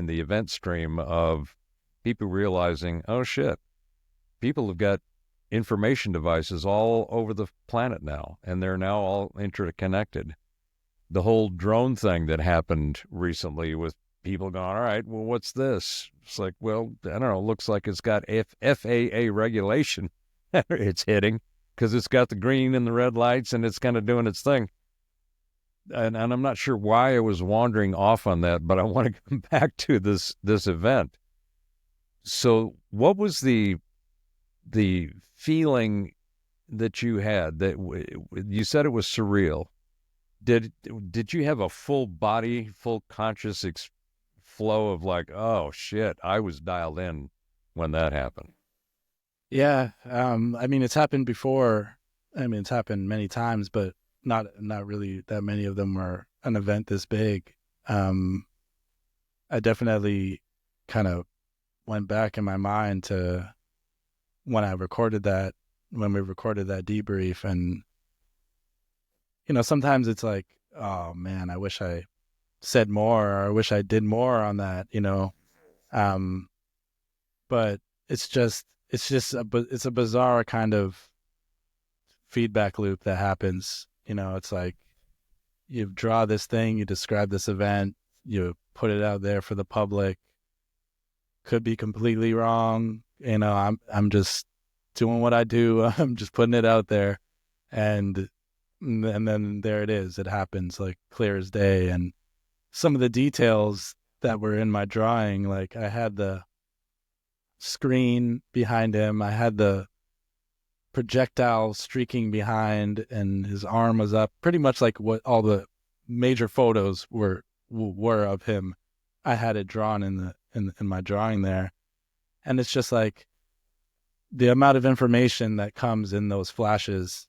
the event stream of people realizing, oh shit, people have got information devices all over the planet now, and they're now all interconnected. The whole drone thing that happened recently with people going, all right, well, what's this? It's like, well, I don't know, looks like it's got FAA regulation it's hitting, because it's got the green and the red lights and it's kind of doing its thing. And I'm not sure why I was wandering off on that, but I want to come back to this event. So what was the feeling that you had? That you said it was surreal. Did you have a full body, full conscious flow of like, oh shit, I was dialed in when that happened? Yeah. I mean, it's happened before. I mean, it's happened many times, but not really that many of them were an event this big. I definitely kind of went back in my mind to when we recorded that debrief, and sometimes it's like, oh man, I wish I said more, or I wish I did more on that, but it's a bizarre kind of feedback loop that happens. It's like you draw this thing, you describe this event, you put it out there for the public, could be completely wrong. I'm just doing what I do. I'm just putting it out there, and then there it is. It happens like clear as day. And some of the details that were in my drawing, like I had the screen behind him, I had the projectile streaking behind, and his arm was up, pretty much like what all the major photos were of him. I had it drawn in my drawing there. And it's just like the amount of information that comes in those flashes,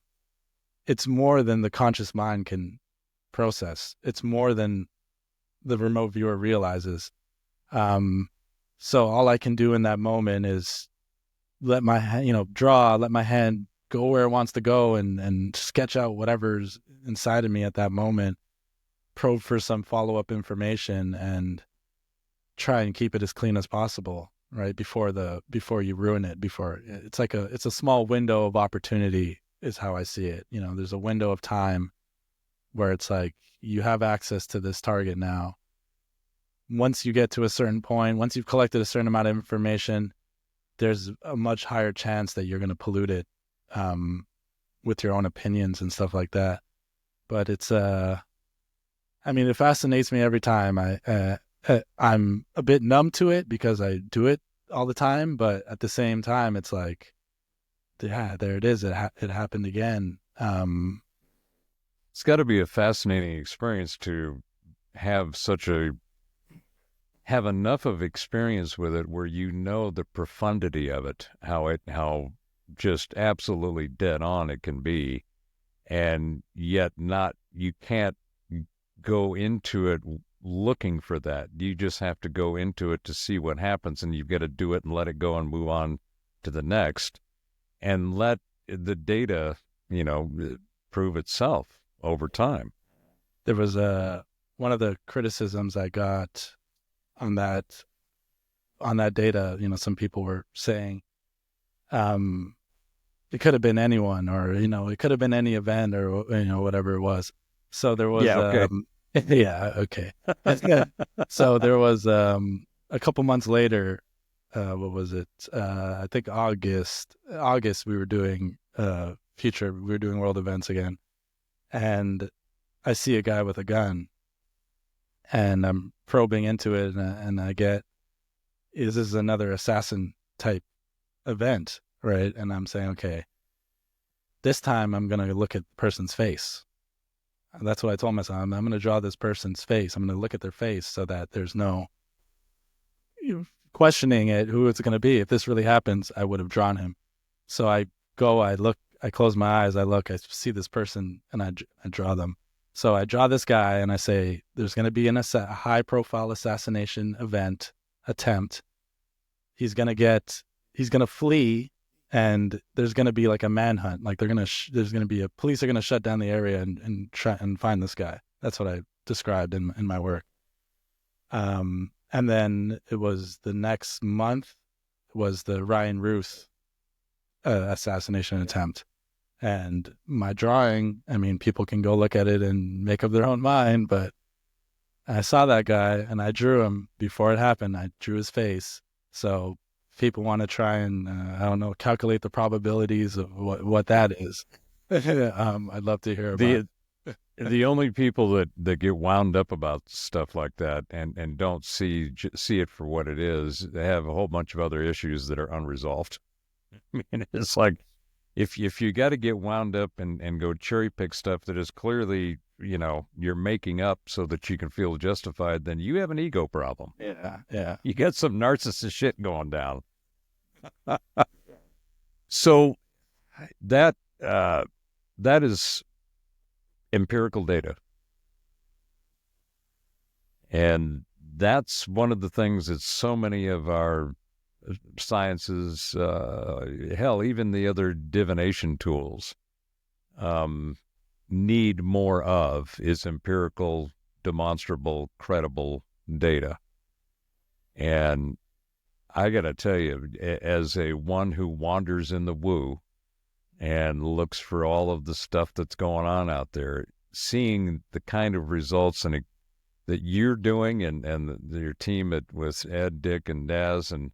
it's more than the conscious mind can process. It's more than the remote viewer realizes. So all I can do in that moment is let my let my hand go where it wants to go, and sketch out whatever's inside of me at that moment, probe for some follow-up information, and try and keep it as clean as possible, right? Before you ruin it, it's a small window of opportunity is how I see it. There's a window of time where it's like, you have access to this target now. Once you get to a certain point, once you've collected a certain amount of information, there's a much higher chance that you're going to pollute it with your own opinions and stuff like that. But it's, it fascinates me every time. I'm a bit numb to it because I do it all the time, but at the same time, it's like, yeah, there it is. It happened again. It's got to be a fascinating experience to have have enough of experience with it where the profundity of it, how just absolutely dead on it can be, and yet you can't go into it looking for that. You just have to go into it to see what happens, and you've got to do it and let it go and move on to the next, and let the data, prove itself over time. There was one of the criticisms I got on that data. Some people were saying it could have been anyone, or it could have been any event, or whatever it was. So there was yeah, okay. So there was a couple months later, what was it? I think August we were doing world events again, and I see a guy with a gun, and I'm probing into it, and I get, this is another assassin type event, right? And I'm saying, okay, this time I'm going to look at the person's face. And that's what I told myself. I'm going to draw this person's face. I'm going to look at their face so that there's no questioning it, who it's going to be. If this really happens, I would have drawn him. So I look, I close my eyes, I look, I see this person, and I draw them. So I draw this guy, and I say, there's going to be a high-profile assassination attempt. He's going to flee, and there's going to be like a manhunt. Like police are going to shut down the area and try and find this guy. That's what I described in my work. And then it was the next month was the Ryan Ruth assassination attempt. And my drawing, people can go look at it and make up their own mind, but I saw that guy and I drew him before it happened. I drew his face. So people want to try and, calculate the probabilities of what that is. I'd love to hear about the only people that get wound up about stuff like that and don't see it for what it is, they have a whole bunch of other issues that are unresolved. It's like, if you got to get wound up and go cherry pick stuff that is clearly, you're making up so that you can feel justified, then you have an ego problem. Yeah. You got some narcissist shit going down. So that is empirical data. And that's one of the things that so many of our sciences, hell, even the other divination tools, need more of is empirical, demonstrable, credible data. And I got to tell you, as a one who wanders in the woo and looks for all of the stuff that's going on out there, seeing the kind of results that you're doing and your team with Ed, Dick, and Daz, and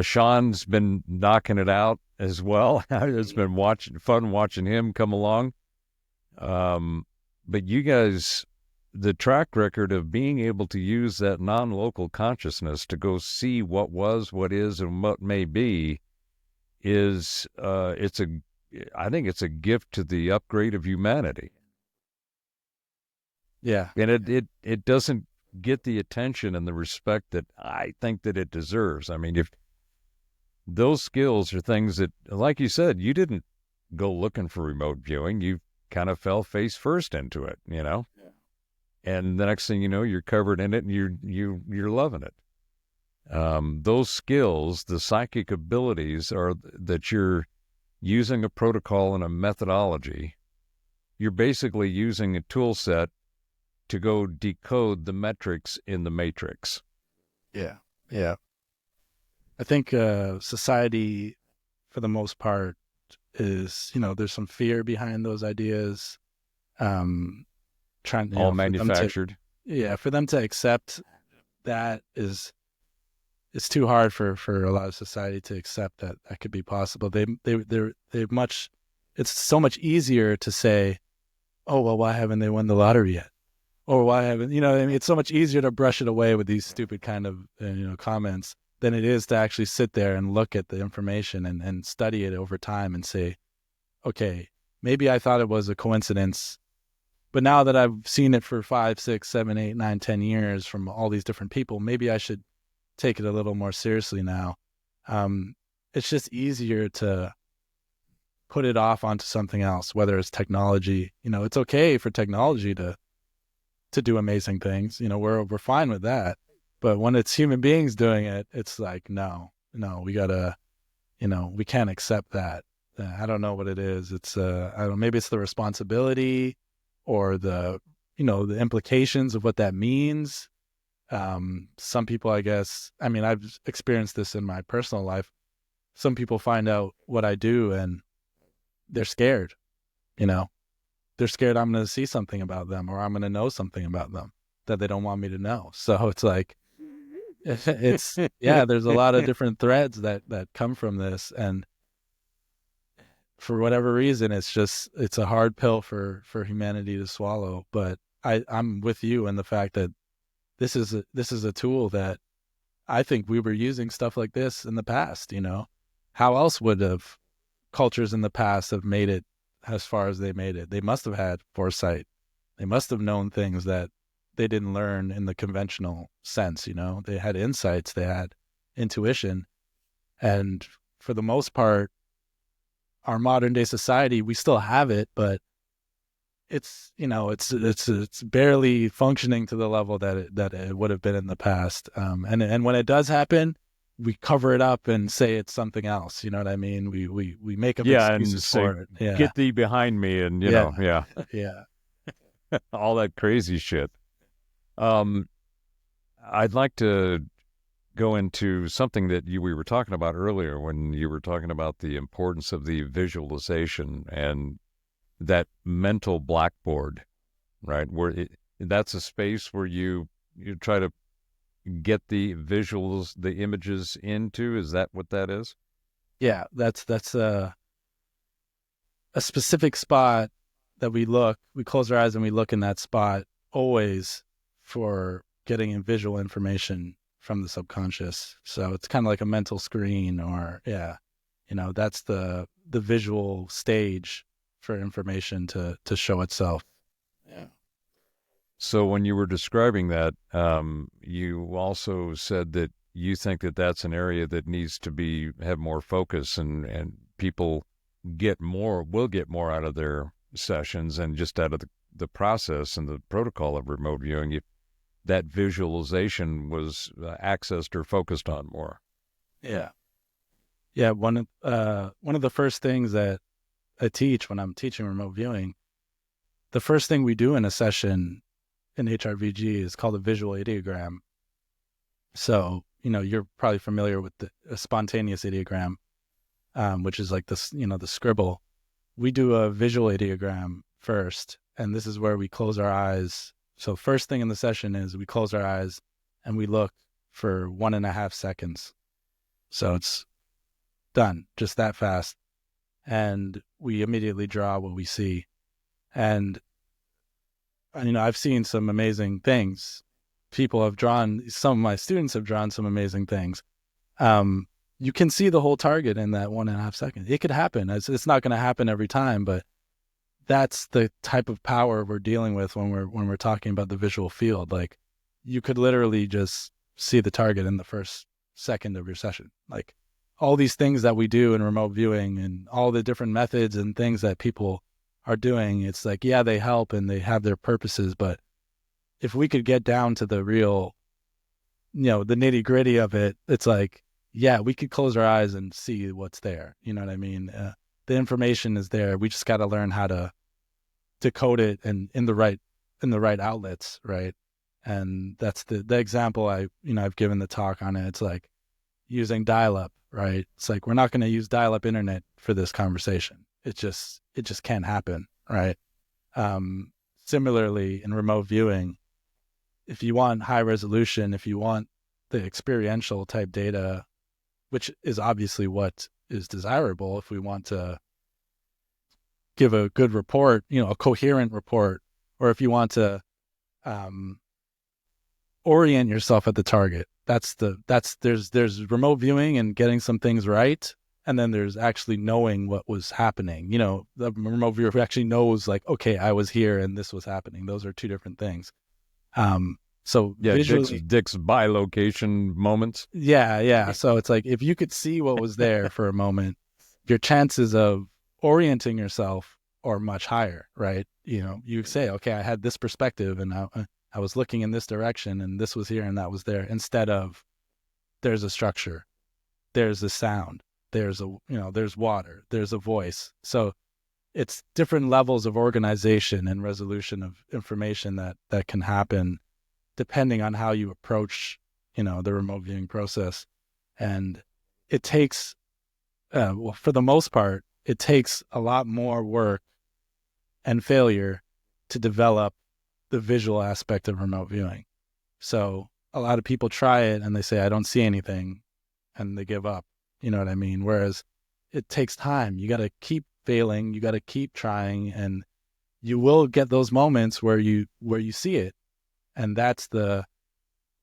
Sean's been knocking it out as well. It's been fun watching him come along. But you guys, the track record of being able to use that non-local consciousness to go see what was, what is, and what may be, is I think it's a gift to the upgrade of humanity. Yeah. And it doesn't get the attention and the respect that I think that it deserves. I mean, if those skills are things that, like you said, you didn't go looking for remote viewing. You kind of fell face first into it, you know? Yeah. And the next thing you know, you're covered in it and you're loving it. Those skills, the psychic abilities are that you're using a protocol and a methodology. You're basically using a tool set to go decode the metrics in the matrix. Yeah. Yeah. I think society, for the most part, is, there's some fear behind those ideas. Trying all manufactured. For them to accept that it's too hard for a lot of society to accept that could be possible. It's so much easier to say, oh, well, why haven't they won the lottery yet? Or why haven't, it's so much easier to brush it away with these stupid kind of, comments than it is to actually sit there and look at the information and study it over time and say, okay, maybe I thought it was a coincidence, but now that I've seen it for 5, 6, 7, 8, 9, 10 years from all these different people, maybe I should take it a little more seriously now. It's just easier to put it off onto something else, whether it's technology. It's okay for technology to do amazing things. We're fine with that. But when it's human beings doing it, it's like, no, we gotta, we can't accept that. I don't know what it is. It's, I don't know, maybe it's the responsibility or the implications of what that means. Some people, I guess, I've experienced this in my personal life. Some people find out what I do and they're scared, they're scared I'm going to see something about them or I'm going to know something about them that they don't want me to know. So it's like, there's a lot of different threads that come from this. And for whatever reason, it's a hard pill for humanity to swallow. But I'm with you in the fact that this is a tool that I think we were using stuff like this in the past. How else would have cultures in the past have made it as far as they made it? They must have had foresight. They must have known things that they didn't learn in the conventional sense. They had insights, they had intuition. And for the most part, our modern day society, we still have it, but it's barely functioning to the level that it would have been in the past. And when it does happen, we cover it up and say it's something else. You know what I mean? We make up excuses for it. Yeah. Get thee behind me, and yeah. all that crazy shit. I'd like to go into something that we were talking about earlier when you were talking about the importance of the visualization and that mental blackboard, right? Where that's a space where you try to get the visuals, the images into. Is that what that is? Yeah, that's a specific spot that we close our eyes and we look in that spot always for getting visual information from the subconscious. So it's kind of like a mental screen, or that's the visual stage for information to show itself. Yeah. So when you were describing that, you also said that you think that that's an area that needs to have more focus, and people will get more out of their sessions and just out of the process and the protocol of remote viewing. That visualization was accessed or focused on more. Yeah. One of the first things that I teach when I'm teaching remote viewing the first thing we do in a session in HRVG is called a visual ideogram. So, you're probably familiar with a spontaneous ideogram, which is like this, the scribble. We do a visual ideogram first, and this is where we close our eyes. So first thing in the session is we close our eyes and we look for 1.5 seconds. So it's done just that fast. And we immediately draw what we see. And, I've seen some amazing things. Some of my students have drawn some amazing things. You can see the whole target in that 1.5 seconds. It could happen. It's not going to happen every time, but that's the type of power we're dealing with when we're talking about the visual field. Like, you could literally just see the target in the first second of your session. Like, all these things that we do in remote viewing and all the different methods and things that people are doing, it's like, yeah, they help and they have their purposes, but if we could get down to the real, the nitty gritty of it, it's like, yeah, we could close our eyes and see what's there. You know what I mean? The information is there. We just got to learn how to decode it and in the right outlets, right? And that's the example I've given the talk on it. It's like using dial-up, right? It's like, we're not going to use dial-up internet for this conversation. It just can't happen, right? Similarly, in remote viewing, if you want high resolution, if you want the experiential type data, which is obviously what is desirable, if we want to give a good report, a coherent report, or if you want to orient yourself at the target, there's remote viewing and getting some things right. And then there's actually knowing what was happening. The remote viewer who actually knows, like, okay, I was here and this was happening. Those are two different things. So Yeah, visually, Dick's bilocation moments. Yeah. So it's like, if you could see what was there for a moment, your chances of orienting yourself are much higher, right? You say, okay, I had this perspective and I was looking in this direction and this was here and that was there, instead of there's a structure, there's a sound, there's water, there's a voice. So it's different levels of organization and resolution of information that can happen depending on how you approach, the remote viewing process. And it takes, for the most part, it takes a lot more work and failure to develop the visual aspect of remote viewing. So a lot of people try it and they say, I don't see anything, and they give up. You know what I mean? Whereas it takes time. You got to keep failing. You got to keep trying, and you will get those moments where you see it. And that's what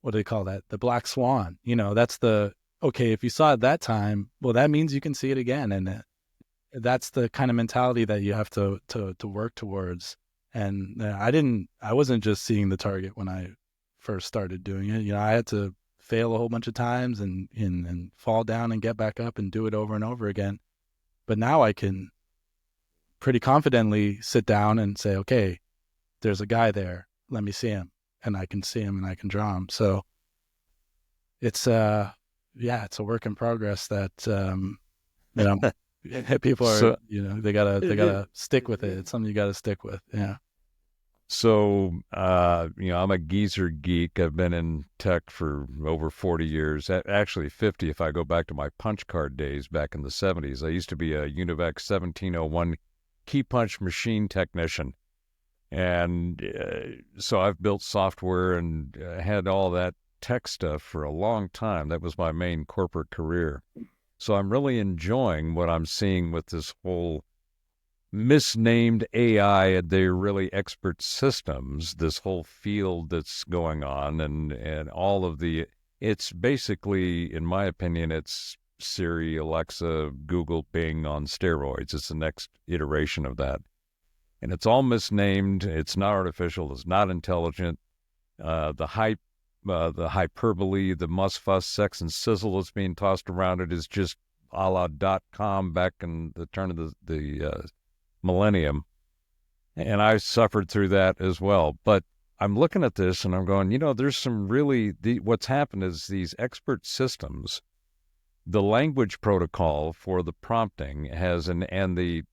do they call that? The black swan. That's okay, if you saw it that time, well, that means you can see it again. And that's the kind of mentality that you have to work towards. And I wasn't just seeing the target when I first started doing it. I had to fail a whole bunch of times and fall down and get back up and do it over and over again. But now I can pretty confidently sit down and say, okay, there's a guy there. Let me see him. And I can see him and I can draw him. So it's it's a work in progress that people are they gotta stick with it. It's something you gotta stick with. Yeah. So I'm a geezer geek. I've been in tech for over 40 years. Actually 50 if I go back to my punch card days back in the 70s. I used to be a Univac 1701 key punch machine technician. And so I've built software and had all that tech stuff for a long time. That was my main corporate career. So I'm really enjoying what I'm seeing with this whole misnamed AI and they're really expert systems, this whole field that's going on and all of it's basically, in my opinion, it's Siri, Alexa, Google, Bing on steroids. It's the next iteration of that. And it's all misnamed. It's not artificial. It's not intelligent. The hype, the hyperbole, the muss, fuss, sex, and sizzle that's being tossed around it is just a la .com back in the turn of the millennium. And I suffered through that as well. But I'm looking at this and I'm going, there's some really, what's happened is these expert systems, the language protocol for the prompting and the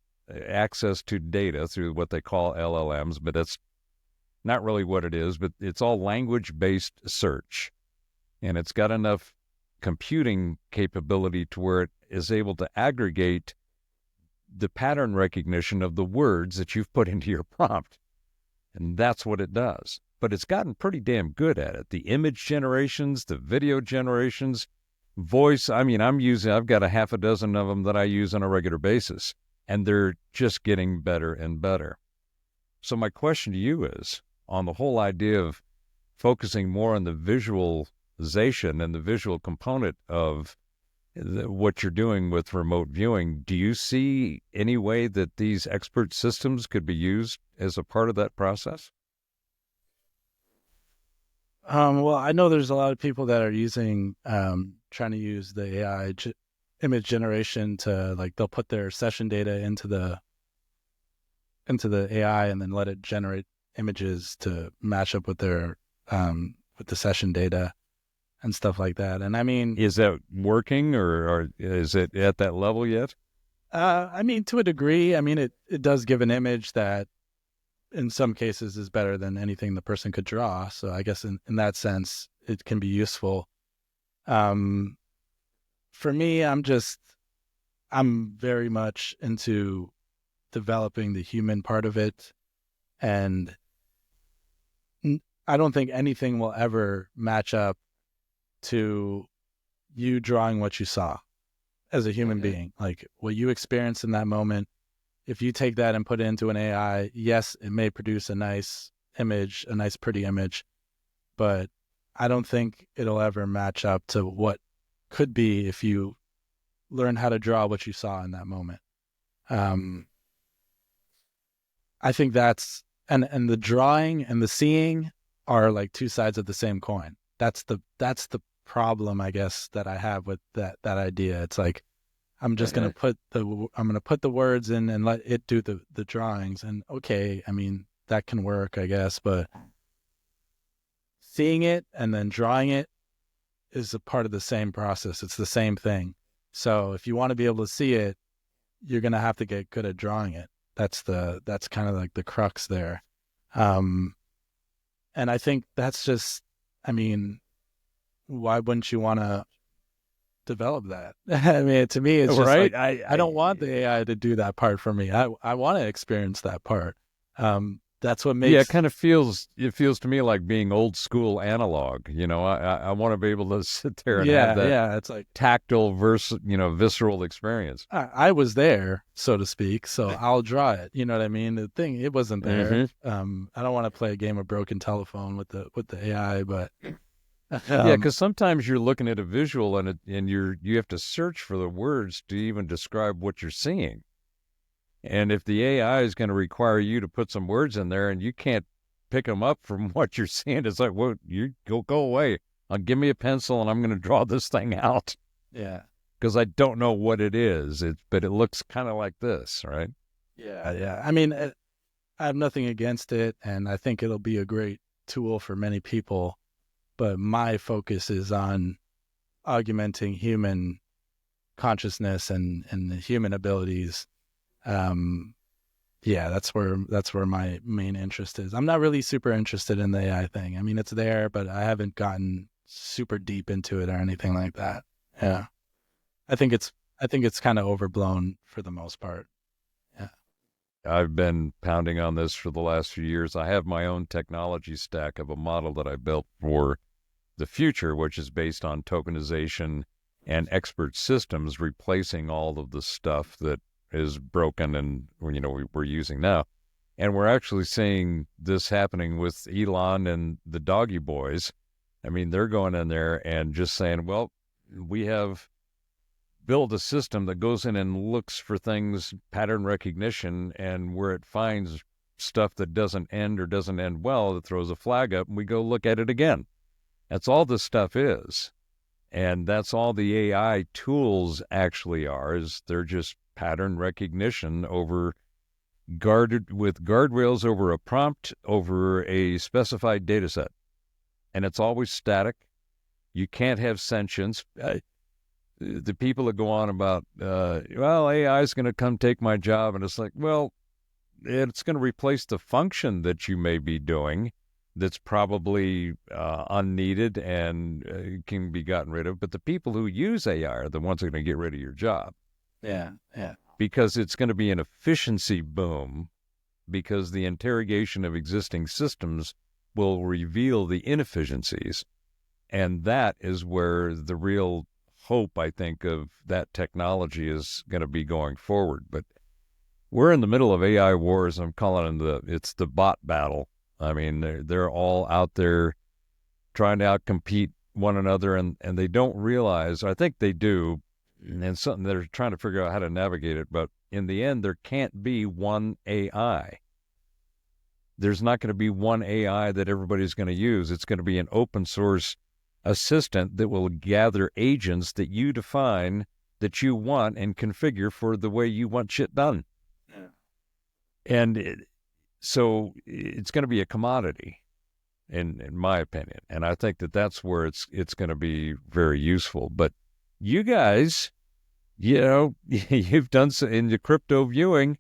access to data through what they call LLMs, but that's not really what it is, but it's all language-based search. And it's got enough computing capability to where it is able to aggregate the pattern recognition of the words that you've put into your prompt. And that's what it does. But it's gotten pretty damn good at it. The image generations, the video generations, voice. I mean, I've got a half a dozen of them that I use on a regular basis, and they're just getting better and better. So my question to you is, on the whole idea of focusing more on the visualization and the visual component of what you're doing with remote viewing, do you see any way that these expert systems could be used as a part of that process? Well, I know there's a lot of people that are using, trying to use the AI image generation to, like, they'll put their session data into the AI and then let it generate images to match up with their with the session data and stuff like that. And I mean, is that working, or is it at that level yet? I mean, to a degree. I mean, it does give an image that in some cases is better than anything the person could draw. So I guess in that sense, it can be useful. For me, I'm very much into developing the human part of it. And I don't think anything will ever match up to you drawing what you saw as a human being, like what you experienced in that moment. If you take that and put it into an AI, yes, it may produce a nice image, a nice, pretty image, but I don't think it'll ever match up to what could be if you learn how to draw what you saw in that moment. I think that's, and the drawing and the seeing are like two sides of the same coin. That's the problem, I guess, that I have with that idea. It's like, I'm just going to put the words in and let it do the drawings. And okay, I mean, that can work, I guess, but seeing it and then drawing it is a part of the same process. It's the same thing. So if you want to be able to see it, you're going to have to get good at drawing it. That's kind of like the crux there. And I think that's just, I mean, why wouldn't you want to develop that? I mean, to me, it's just right. Like, I don't want the AI to do that part for me. I want to experience that part. That's what makes. Yeah, it feels to me like being old school analog. You know, I want to be able to sit there and have that it's like tactile visceral experience. I was there, so to speak, so I'll draw it. You know what I mean? The thing, it wasn't there. Mm-hmm. I don't want to play a game of broken telephone with the AI, but yeah, because sometimes you're looking at a visual and you have to search for the words to even describe what you're seeing. And if the AI is going to require you to put some words in there and you can't pick them up from what you're seeing, it's like, well, you go away. Give me a pencil and I'm going to draw this thing out. Yeah. Because I don't know what it is, but it looks kind of like this, right? Yeah. I mean, I have nothing against it, and I think it'll be a great tool for many people. But my focus is on augmenting human consciousness and the human abilities. That's where my main interest is. I'm not really super interested in the AI thing. I mean, it's there, but I haven't gotten super deep into it or anything like that. Yeah. I think it's kind of overblown for the most part. Yeah. I've been pounding on this for the last few years. I have my own technology stack of a model that I built for the future, which is based on tokenization and expert systems replacing all of the stuff that is broken and we're using now. And we're actually seeing this happening with Elon and the doggy boys. I mean, they're going in there and just saying, well, we have built a system that goes in and looks for things, pattern recognition, and where it finds stuff that doesn't end well, it throws a flag up and we go look at it again. That's all this stuff is. And that's all the AI tools actually are, is they're just pattern recognition guarded with guardrails over a prompt, over a specified data set. And it's always static. You can't have sentience. the people that go on about, well, AI is going to come take my job. And it's like, well, it's going to replace the function that you may be doing that's probably unneeded and can be gotten rid of. But the people who use AI are the ones that are going to get rid of your job. Yeah. Because it's going to be an efficiency boom, because the interrogation of existing systems will reveal the inefficiencies. And that is where the real hope, I think, of that technology is going to be going forward. But we're in the middle of AI wars. I'm calling it's the bot battle. I mean, they're all out there trying to outcompete one another, and they don't realize, I think they do, and something they're trying to figure out how to navigate it. But in the end, there can't be one AI. There's not going to be one AI that everybody's going to use. It's going to be an open source assistant that will gather agents that you define, that you want, and configure for the way you want shit done. Yeah. And so it's going to be a commodity, in my opinion. And I think that's where it's going to be very useful. But you guys, you've done so in the crypto viewing,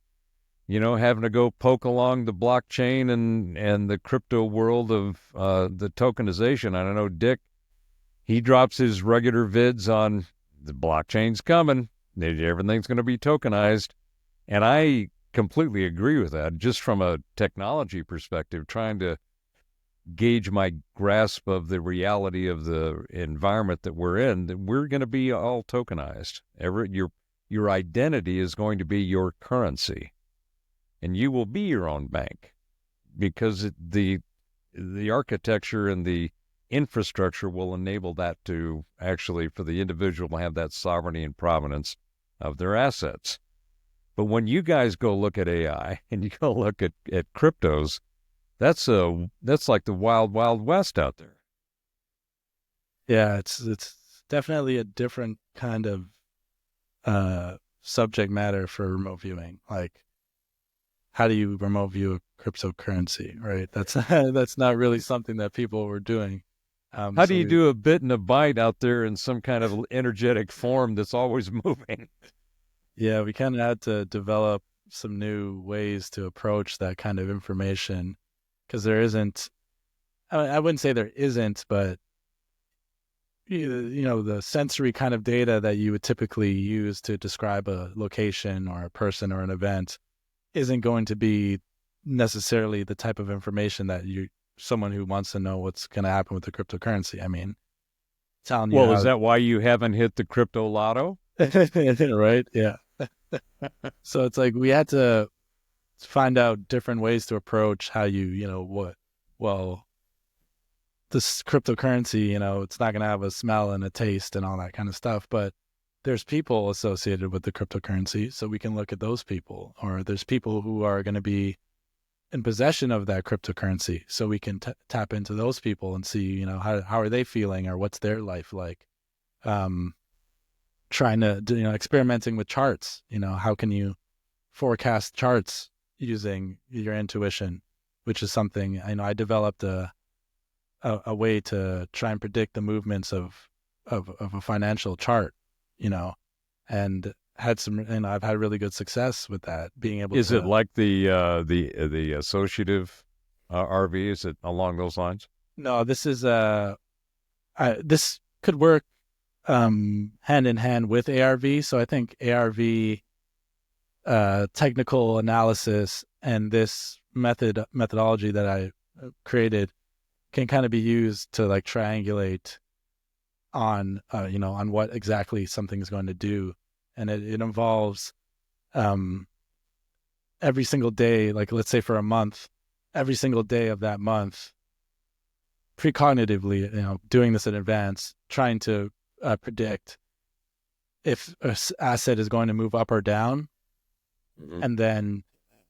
having to go poke along the blockchain and the crypto world of the tokenization. I don't know, Dick, he drops his regular vids on the blockchain's coming. Everything's going to be tokenized. And I completely agree with that. Just from a technology perspective, trying to gauge my grasp of the reality of the environment that we're in, that we're going to be all tokenized. Your identity is going to be your currency, and you will be your own bank, because the architecture and the infrastructure will enable that to actually, for the individual to have that sovereignty and provenance of their assets. But when you guys go look at AI and you go look at cryptos, that's like the wild, wild west out there. Yeah, it's definitely a different kind of subject matter for remote viewing. Like, how do you remote view a cryptocurrency, right? That's not really something that people were doing. How do you do a bit and a byte out there in some kind of energetic form that's always moving? Yeah, we kind of had to develop some new ways to approach that kind of information, because there isn't, I wouldn't say there isn't, but the sensory kind of data that you would typically use to describe a location or a person or an event isn't going to be necessarily the type of information that someone who wants to know what's going to happen with the cryptocurrency. I mean, telling you. Well, is that why you haven't hit the crypto lotto? Right? Yeah. So it's like we had to find out different ways to approach how this cryptocurrency, it's not going to have a smell and a taste and all that kind of stuff, but there's people associated with the cryptocurrency, so we can look at those people. Or there's people who are going to be in possession of that cryptocurrency, so we can tap into those people and see, how are they feeling, or what's their life like. Trying to, experimenting with charts. How can you forecast charts using your intuition, which is something I developed a way to try and predict the movements of a financial chart, and I've had really good success with that, being able to. Is it like the associative RV? Is it along those lines? No, this is this could work hand in hand with ARV. So I think ARV technical analysis and this methodology that I created can kind of be used to like triangulate on on what exactly something is going to do. And it involves every single day, like let's say for a month, every single day of that month, precognitively, doing this in advance, trying to predict if an asset is going to move up or down, and then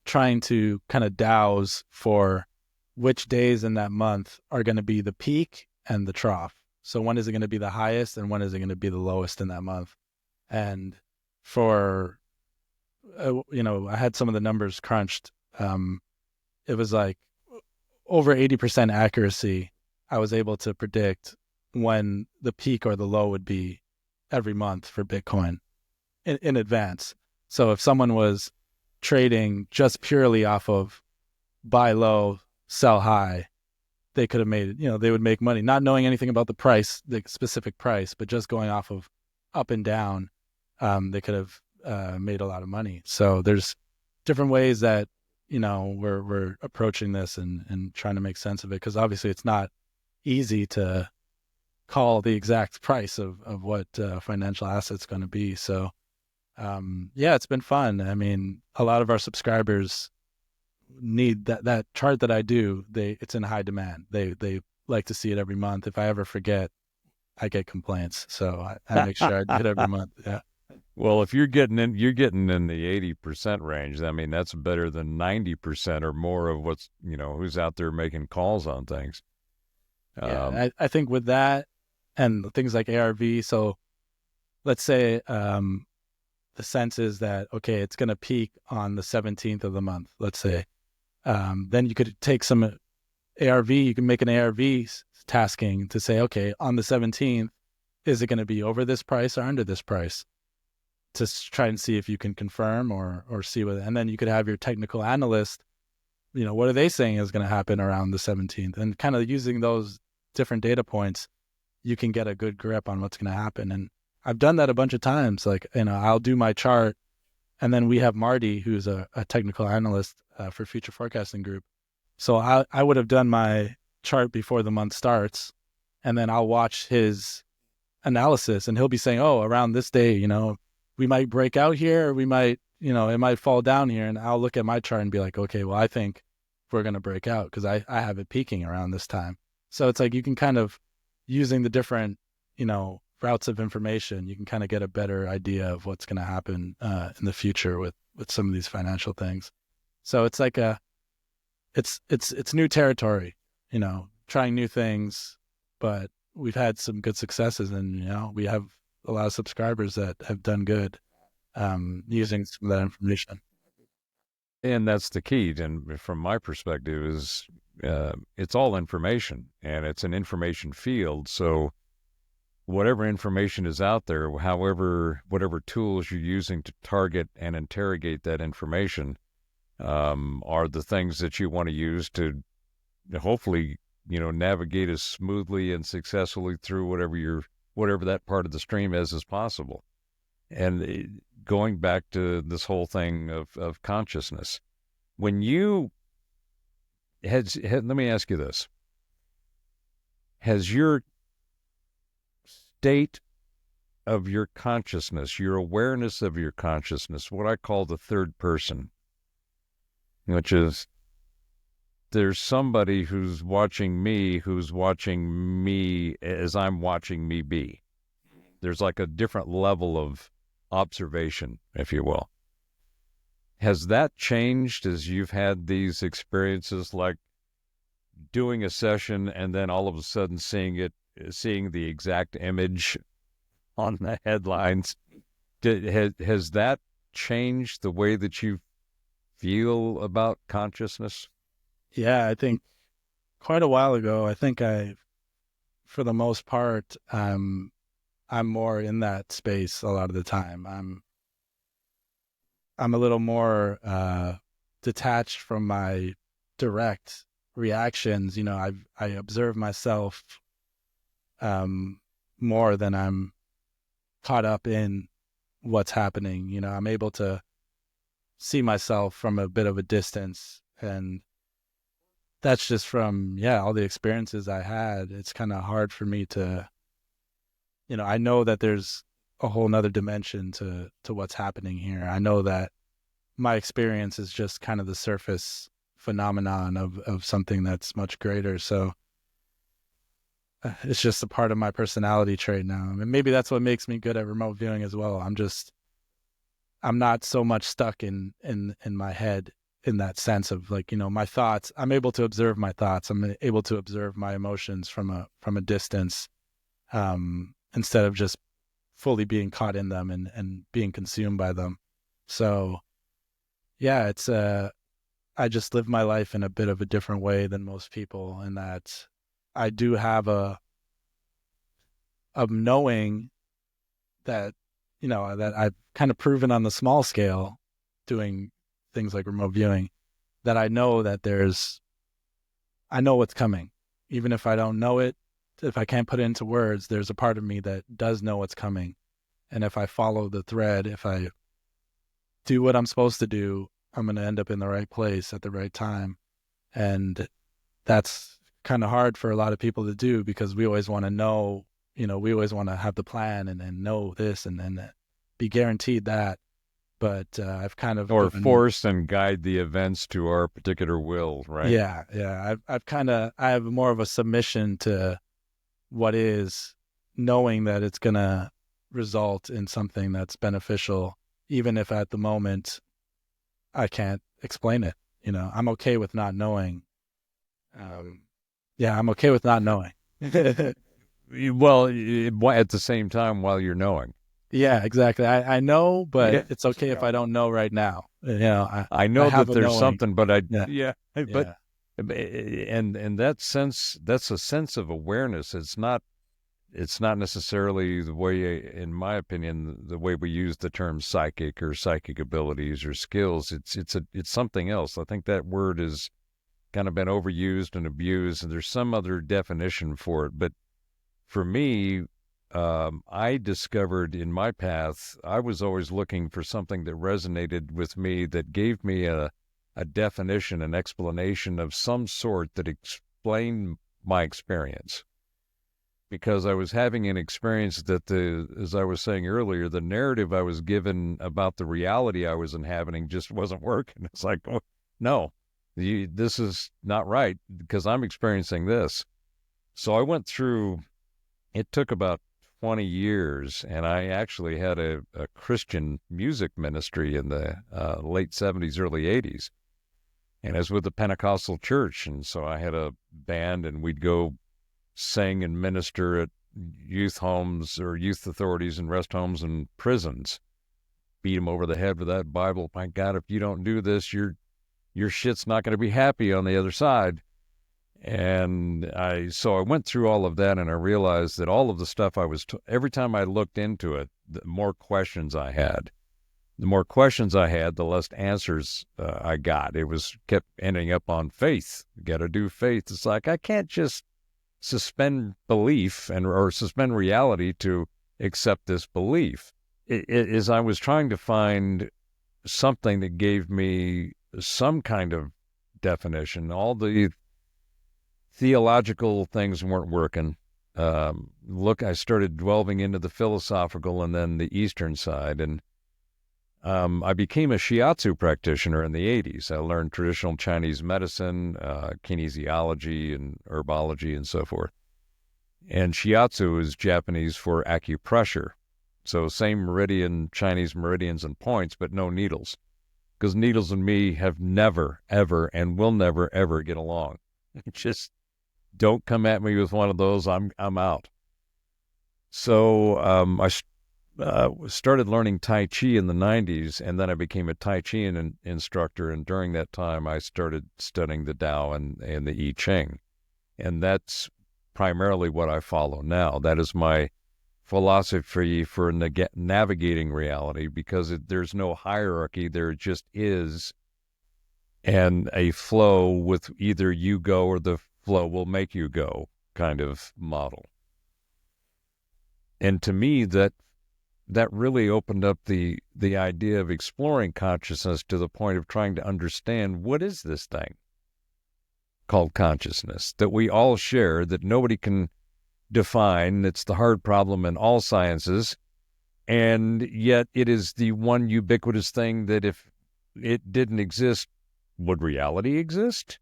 trying to kind of douse for which days in that month are going to be the peak and the trough. So when is it going to be the highest and when is it going to be the lowest in that month? And for, I had some of the numbers crunched. It was like over 80% accuracy. I was able to predict when the peak or the low would be every month for Bitcoin in advance. So if someone was trading just purely off of buy low, sell high, they could have made, they would make money, not knowing anything about the price, the specific price, but just going off of up and down. They could have made a lot of money. So there's different ways that, we're approaching this and trying to make sense of it. Because obviously it's not easy to call the exact price of what financial asset's going to be. So it's been fun. I mean, a lot of our subscribers need that chart that I do. It's in high demand. They like to see it every month. If I ever forget, I get complaints. So I make sure I do it every month. Yeah. Well, if you're getting in the 80% range, I mean, that's better than 90% or more of what's, who's out there making calls on things. I think with that and things like ARV, so let's say the sense is that, okay, it's going to peak on the 17th of the month, let's say. Then you could take some ARV, you can make an ARV tasking to say, okay, on the 17th, is it going to be over this price or under this price? To try and see if you can confirm or see what, and then you could have your technical analyst, what are they saying is going to happen around the 17th? And kind of using those different data points, you can get a good grip on what's going to happen. And I've done that a bunch of times. Like, I'll do my chart, and then we have Marty, who's a technical analyst for Future Forecasting Group. So I would have done my chart before the month starts, and then I'll watch his analysis, and he'll be saying, oh, around this day, we might break out here, or we might, it might fall down here. And I'll look at my chart and be like, okay, well, I think we're going to break out because I have it peaking around this time. So it's like you can kind of, using the different, routes of information, you can kind of get a better idea of what's going to happen in the future with some of these financial things. So it's like it's new territory, trying new things, but we've had some good successes, and, we have a lot of subscribers that have done good using some of that information. And that's the key. And from my perspective is it's all information, and it's an information field. So whatever information is out there, whatever tools you're using to target and interrogate that information are the things that you want to use to hopefully, navigate as smoothly and successfully through whatever that part of the stream is as possible. And going back to this whole thing of consciousness, let me ask you this. Has your state of your consciousness, your awareness of your consciousness, what I call the third person, which is there's somebody who's watching me as I'm watching me be. There's like a different level of observation, if you will. Has that changed as you've had these experiences, like doing a session and then all of a sudden seeing the exact image on the headlines? Has that changed the way that you feel about consciousness? Yeah, I think quite a while ago, for the most part, I'm more in that space a lot of the time. I'm a little more detached from my direct reactions. I observe myself more than I'm caught up in what's happening. I'm able to see myself from a bit of a distance, and that's just from all the experiences I had. It's kind of hard for me to, I know that there's a whole nother dimension to what's happening here. I know that my experience is just kind of the surface phenomenon of something that's much greater. So it's just a part of my personality trait now. And maybe that's what makes me good at remote viewing as well. I'm not so much stuck in my head in that sense of like, my thoughts. I'm able to observe my thoughts. I'm able to observe my emotions from a distance, instead of just fully being caught in them and being consumed by them. So yeah, I just live my life in a bit of a different way than most people, in that I do have a knowing that, that I've kind of proven on the small scale, doing things like remote viewing, that I know what's coming. Even if I don't know it, if I can't put it into words, there's a part of me that does know what's coming. And if I follow the thread, if I do what I'm supposed to do, I'm going to end up in the right place at the right time. And that's kind of hard for a lot of people to do, because we always want to know, we always want to have the plan and know this and then be guaranteed that. But I've kind of force and guide the events to our particular will, right? Yeah. I have more of a submission to what is, knowing that it's going to result in something that's beneficial, even if at the moment I can't explain it. I'm okay with not knowing. I'm okay with not knowing. Well, at the same time, while you're knowing. Yeah, exactly. I know, but it's okay if I don't know right now. I know that there's something, but but and that sense, that's a sense of awareness. It's not necessarily the way, in my opinion, the way we use the term psychic or psychic abilities or skills. It's something else. I think that word has kind of been overused and abused, and there's some other definition for it. But for me, I discovered in my path, I was always looking for something that resonated with me, that gave me a definition, an explanation of some sort that explained my experience. Because I was having an experience that, as I was saying earlier, the narrative I was given about the reality I was inhabiting just wasn't working. It's like, oh, no, this is not right, because I'm experiencing this. So I went through, it took about 20 years, and I actually had a Christian music ministry in the late 70s, early 80s. And I was with the Pentecostal church, and so I had a band, and we'd go sing and minister at youth homes or youth authorities and rest homes and prisons. Beat them over the head with that Bible. My God, if you don't do this, your shit's not going to be happy on the other side. And so I went through all of that, and I realized that all of the stuff every time I looked into it, the more questions I had. The more questions I had, the less answers I got. It kept ending up on faith. You got to do faith. It's like, I can't just suspend belief or suspend reality to accept this belief. As I was trying to find something that gave me some kind of definition, all the theological things weren't working. I started delving into the philosophical and then the Eastern side, and I became a shiatsu practitioner in the 80s. I learned traditional Chinese medicine, kinesiology and herbology and so forth. And shiatsu is Japanese for acupressure. So same meridian, Chinese meridians and points, but no needles. Because needles and me have never, ever, and will never, ever get along. Just don't come at me with one of those. I'm out. So I started learning Tai Chi in the 90s, and then I became a Tai Chi instructor. And during that time, I started studying the Tao and the I Ching. And that's primarily what I follow now. That is my philosophy for navigating reality, because there's no hierarchy. There just is, and a flow with either you go or the flow will make you go kind of model. And to me, that really opened up the idea of exploring consciousness to the point of trying to understand, what is this thing called consciousness that we all share, that nobody can define? It's the hard problem in all sciences, and yet it is the one ubiquitous thing that if it didn't exist, would reality exist?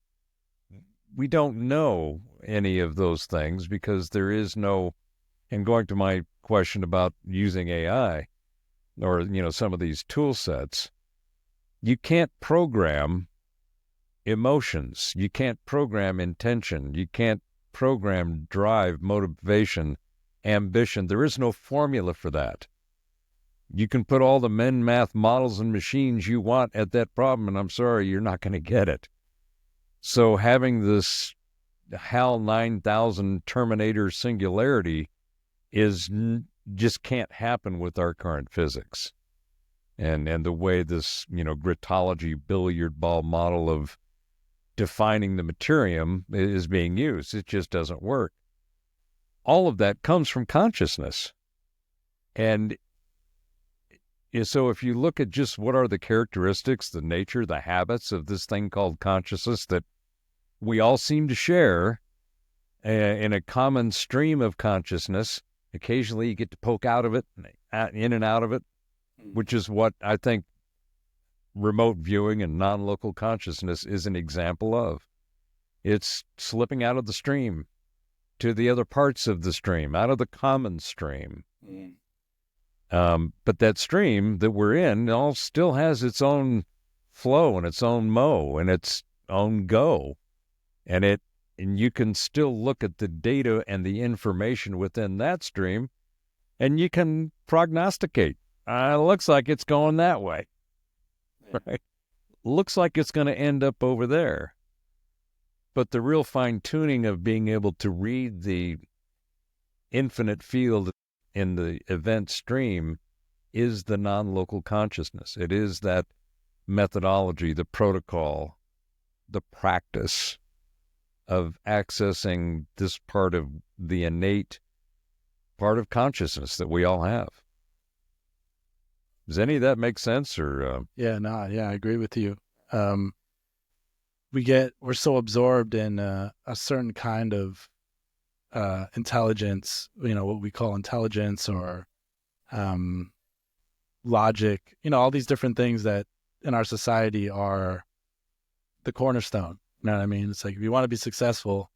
We don't know any of those things, because there is no, and going to my question about using AI or, some of these tool sets, you can't program emotions. You can't program intention. You can't program drive, motivation, ambition. There is no formula for that. You can put all the math models and machines you want at that problem, and I'm sorry, you're not going to get it. So having this HAL 9000 Terminator singularity is just can't happen with our current physics. And the way this, gritology billiard ball model of defining the materium is being used, it just doesn't work. All of that comes from consciousness. And so if you look at just what are the characteristics, the nature, the habits of this thing called consciousness that we all seem to share in a common stream of consciousness, occasionally you get to poke out of it, in and out of it, which is what I think remote viewing and non-local consciousness is an example of. It's slipping out of the stream to the other parts of the stream, out of the common stream. But that stream that we're in all still has its own flow and its own mow and its own go. And you can still look at the data and the information within that stream, and you can prognosticate. It looks like it's going that way. Right? Looks like it's going to end up over there. But the real fine-tuning of being able to read the infinite field in the event stream is the non-local consciousness. It is that methodology, the protocol, the practice of accessing this part of the innate part of consciousness that we all have. Does any of that make sense? Or I agree with you. We're so absorbed in a certain kind of intelligence, what we call intelligence or logic, all these different things that in our society are the cornerstone. You know what I mean? It's like, if you want to be successful,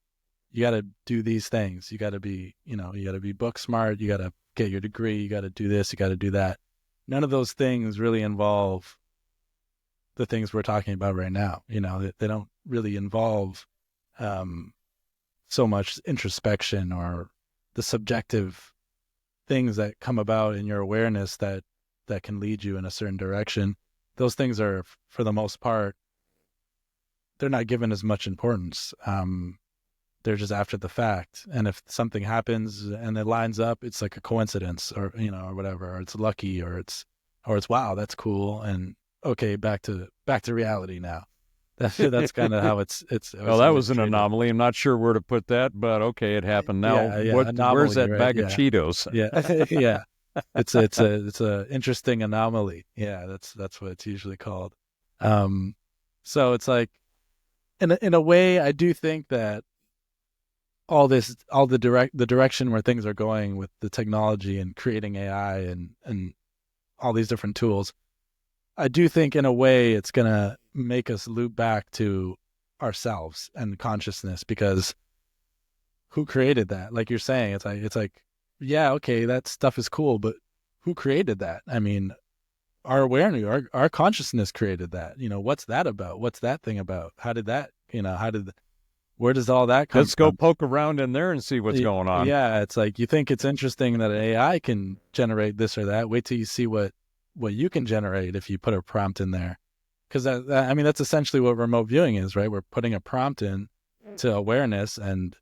you got to do these things. You got to be, you got to be book smart. You got to get your degree. You got to do this. You got to do that. None of those things really involve the things we're talking about right now. They don't really involve so much introspection or the subjective things that come about in your awareness that can lead you in a certain direction. Those things are, for the most part, they're not given as much importance. They're just after the fact. And if something happens and it lines up, it's like a coincidence or, or whatever, or it's lucky or it's wow, that's cool. And okay, back to reality now. That's kind of how it's. Well, that was an anomaly. I'm not sure where to put that, but okay, it happened. Now, where's that bag of Cheetos? Yeah, yeah. It's a interesting anomaly. Yeah, that's what it's usually called. So it's like, in a way, I do think that the direction where things are going with the technology and creating AI and all these different tools, I do think in a way it's going to make us loop back to ourselves and consciousness, because who created that? Like you're saying, it's like, yeah, okay, that stuff is cool, but who created that? I mean, our awareness, our consciousness created that. What's that about? What's that thing about? How did that, where does all that come Let's from? go poke around in there and see what's going on. Yeah, it's like, you think it's interesting that an AI can generate this or that. Wait till you see what you can generate if you put a prompt in there. Because that's essentially what remote viewing is, right? We're putting a prompt in to awareness, and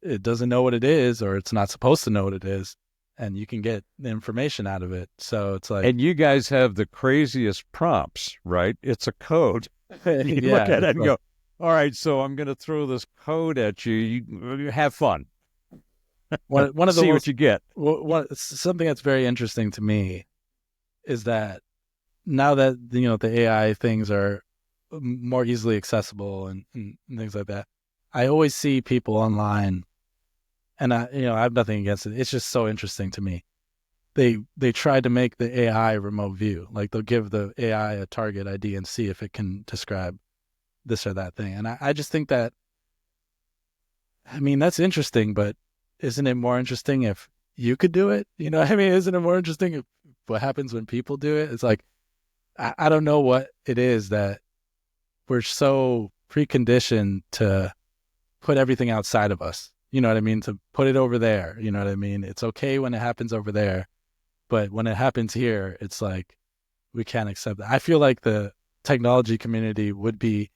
it doesn't know what it is, or it's not supposed to know what it is, and you can get the information out of it. So it's like, and you guys have the craziest prompts, right? It's a code. You look at it and go, all right, so I'm going to throw this code at you. You have fun. One of the see what you get. Something that's very interesting to me is that now that the AI things are more easily accessible and things like that, I always see people online, and I have nothing against it. It's just so interesting to me. They try to make the AI remote view. Like, they'll give the AI a target ID and see if it can describe this or that thing. And I just think that, that's interesting, but isn't it more interesting if you could do it? Isn't it more interesting if what happens when people do it? It's like, I don't know what it is that we're so preconditioned to put everything outside of us. You know what I mean? To put it over there. You know what I mean? It's okay when it happens over there, but when it happens here, it's like, we can't accept that. I feel like the technology community would be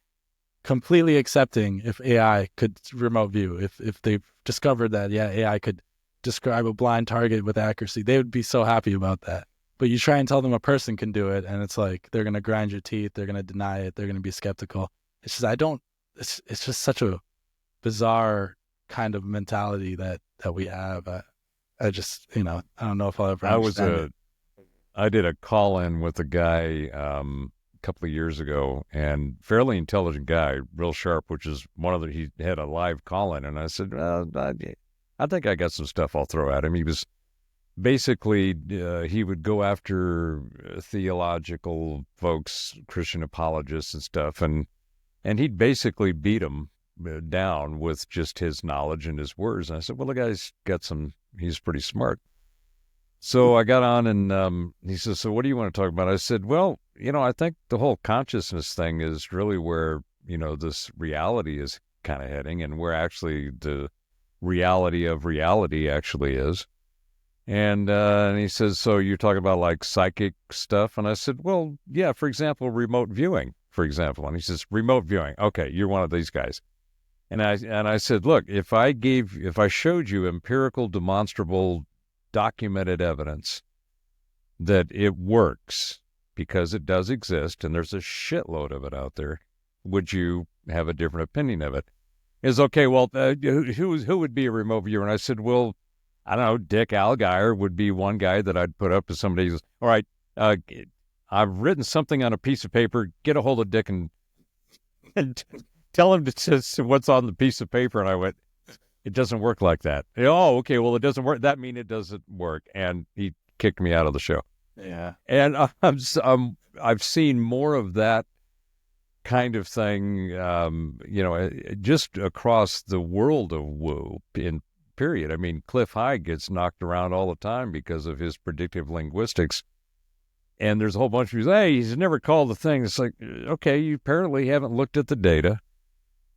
completely accepting if AI could remote view. If they've discovered that, yeah, AI could describe a blind target with accuracy. They would be so happy about that. But you try and tell them a person can do it, and it's like they're going to grind your teeth, they're going to deny it, they're going to be skeptical. It's just it's just such a bizarre kind of mentality that we have. I just, I don't know if I'll ever understand it. I did a call-in with a guy a couple of years ago, and fairly intelligent guy, real sharp, which is he had a live call-in, and I said, I think I got some stuff I'll throw at him. He was basically, he would go after theological folks, Christian apologists and stuff, and he'd basically beat them down with just his knowledge and his words. And I said, well, the guy's he's pretty smart. So I got on, and he says, so what do you want to talk about? I said, well, I think the whole consciousness thing is really where, this reality is kind of heading, and where actually the reality of reality actually is. And he says, so you're talking about like psychic stuff? And I said, well, yeah, for example, remote viewing, for example. And he says, remote viewing. Okay, you're one of these guys. And I said, look, if I showed you empirical, demonstrable, documented evidence that it works, because it does exist and there's a shitload of it out there, would you have a different opinion of it? Is okay, well, who would be a remote viewer? And I said, well, I don't know, Dick Allgaier would be one guy that I'd put up as somebody who's, all right, I've written something on a piece of paper, get a hold of Dick and tell him to what's on the piece of paper. And I went, it doesn't work like that. Oh, okay, well, it doesn't work. That means it doesn't work. And he kicked me out of the show. Yeah. And I've seen more of that kind of thing, just across the world of woo in period. I mean, Cliff High gets knocked around all the time because of his predictive linguistics. And there's a whole bunch of people, hey, he's never called the thing. It's like, okay, you apparently haven't looked at the data.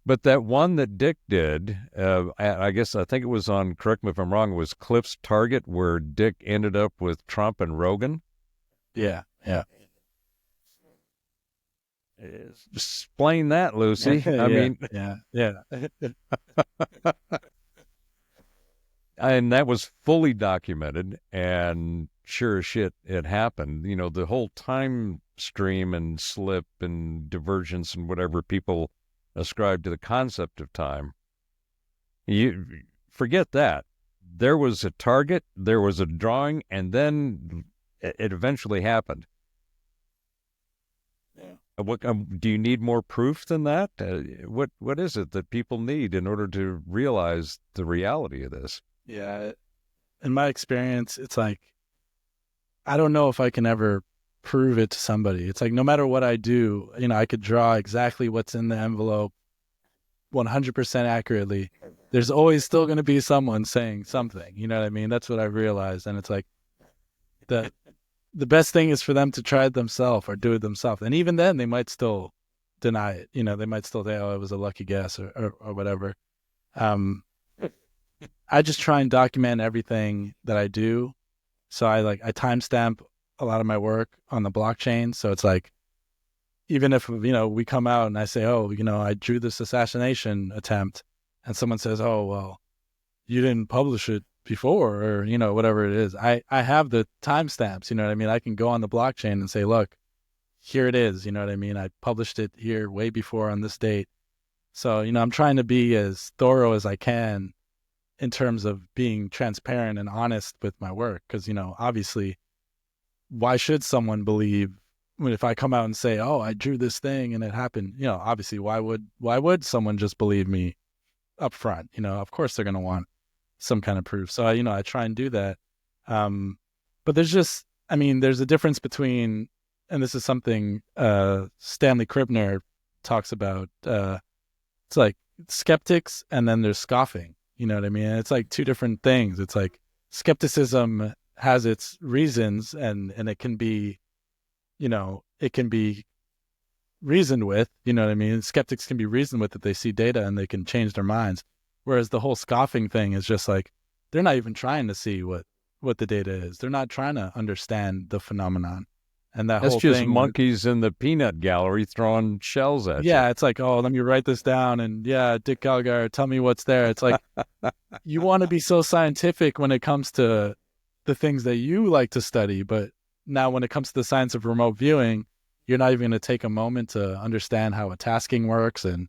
But that one that Dick did, I think it was on, correct me if I'm wrong, it was Cliff's Target, where Dick ended up with Trump and Rogan. Yeah. Explain that, Lucy. I mean, yeah. And that was fully documented, and sure as shit, it happened. The whole time stream and slip and divergence and whatever people ascribe to the concept of time, you forget that. There was a target, there was a drawing, and then it eventually happened. Yeah. What do you need more proof than that? What is it that people need in order to realize the reality of this? Yeah. In my experience, it's like, I don't know if I can ever prove it to somebody. It's like, no matter what I do, I could draw exactly what's in the envelope 100% accurately. There's always still going to be someone saying something. You know what I mean? That's what I've realized. And it's like, the best thing is for them to try it themselves or do it themselves. And even then, they might still deny it. They might still say, oh, it was a lucky guess or whatever. I just try and document everything that I do. So I timestamp a lot of my work on the blockchain. So it's like, even if, we come out and I say, oh, I drew this assassination attempt, and someone says, oh, well, you didn't publish it before, or, whatever it is. I have the timestamps, you know what I mean? I can go on the blockchain and say, look, here it is, you know what I mean? I published it here way before on this date. So, I'm trying to be as thorough as I can in terms of being transparent and honest with my work. Because, obviously, why should someone believe if I come out and say, oh, I drew this thing and it happened? Obviously, why would someone just believe me up front? Of course they're going to want some kind of proof. So, I try and do that. But there's a difference between, and this is something Stanley Krippner talks about, it's like skeptics and then there's scoffing. You know what I mean? It's like two different things. It's like skepticism has its reasons, and it can be, it can be reasoned with, you know what I mean? Skeptics can be reasoned with that they see data and they can change their minds. Whereas the whole scoffing thing is just like, they're not even trying to see what the data is. They're not trying to understand the phenomenon. And that That's whole just thing, monkeys in the peanut gallery throwing shells at you. yeah, it's like, oh, let me write this down, and yeah, Dick Gallagher, tell me what's there. It's like you want to be so scientific when it comes to the things that you like to study, but now when it comes to the science of remote viewing, you're not even going to take a moment to understand how a tasking works and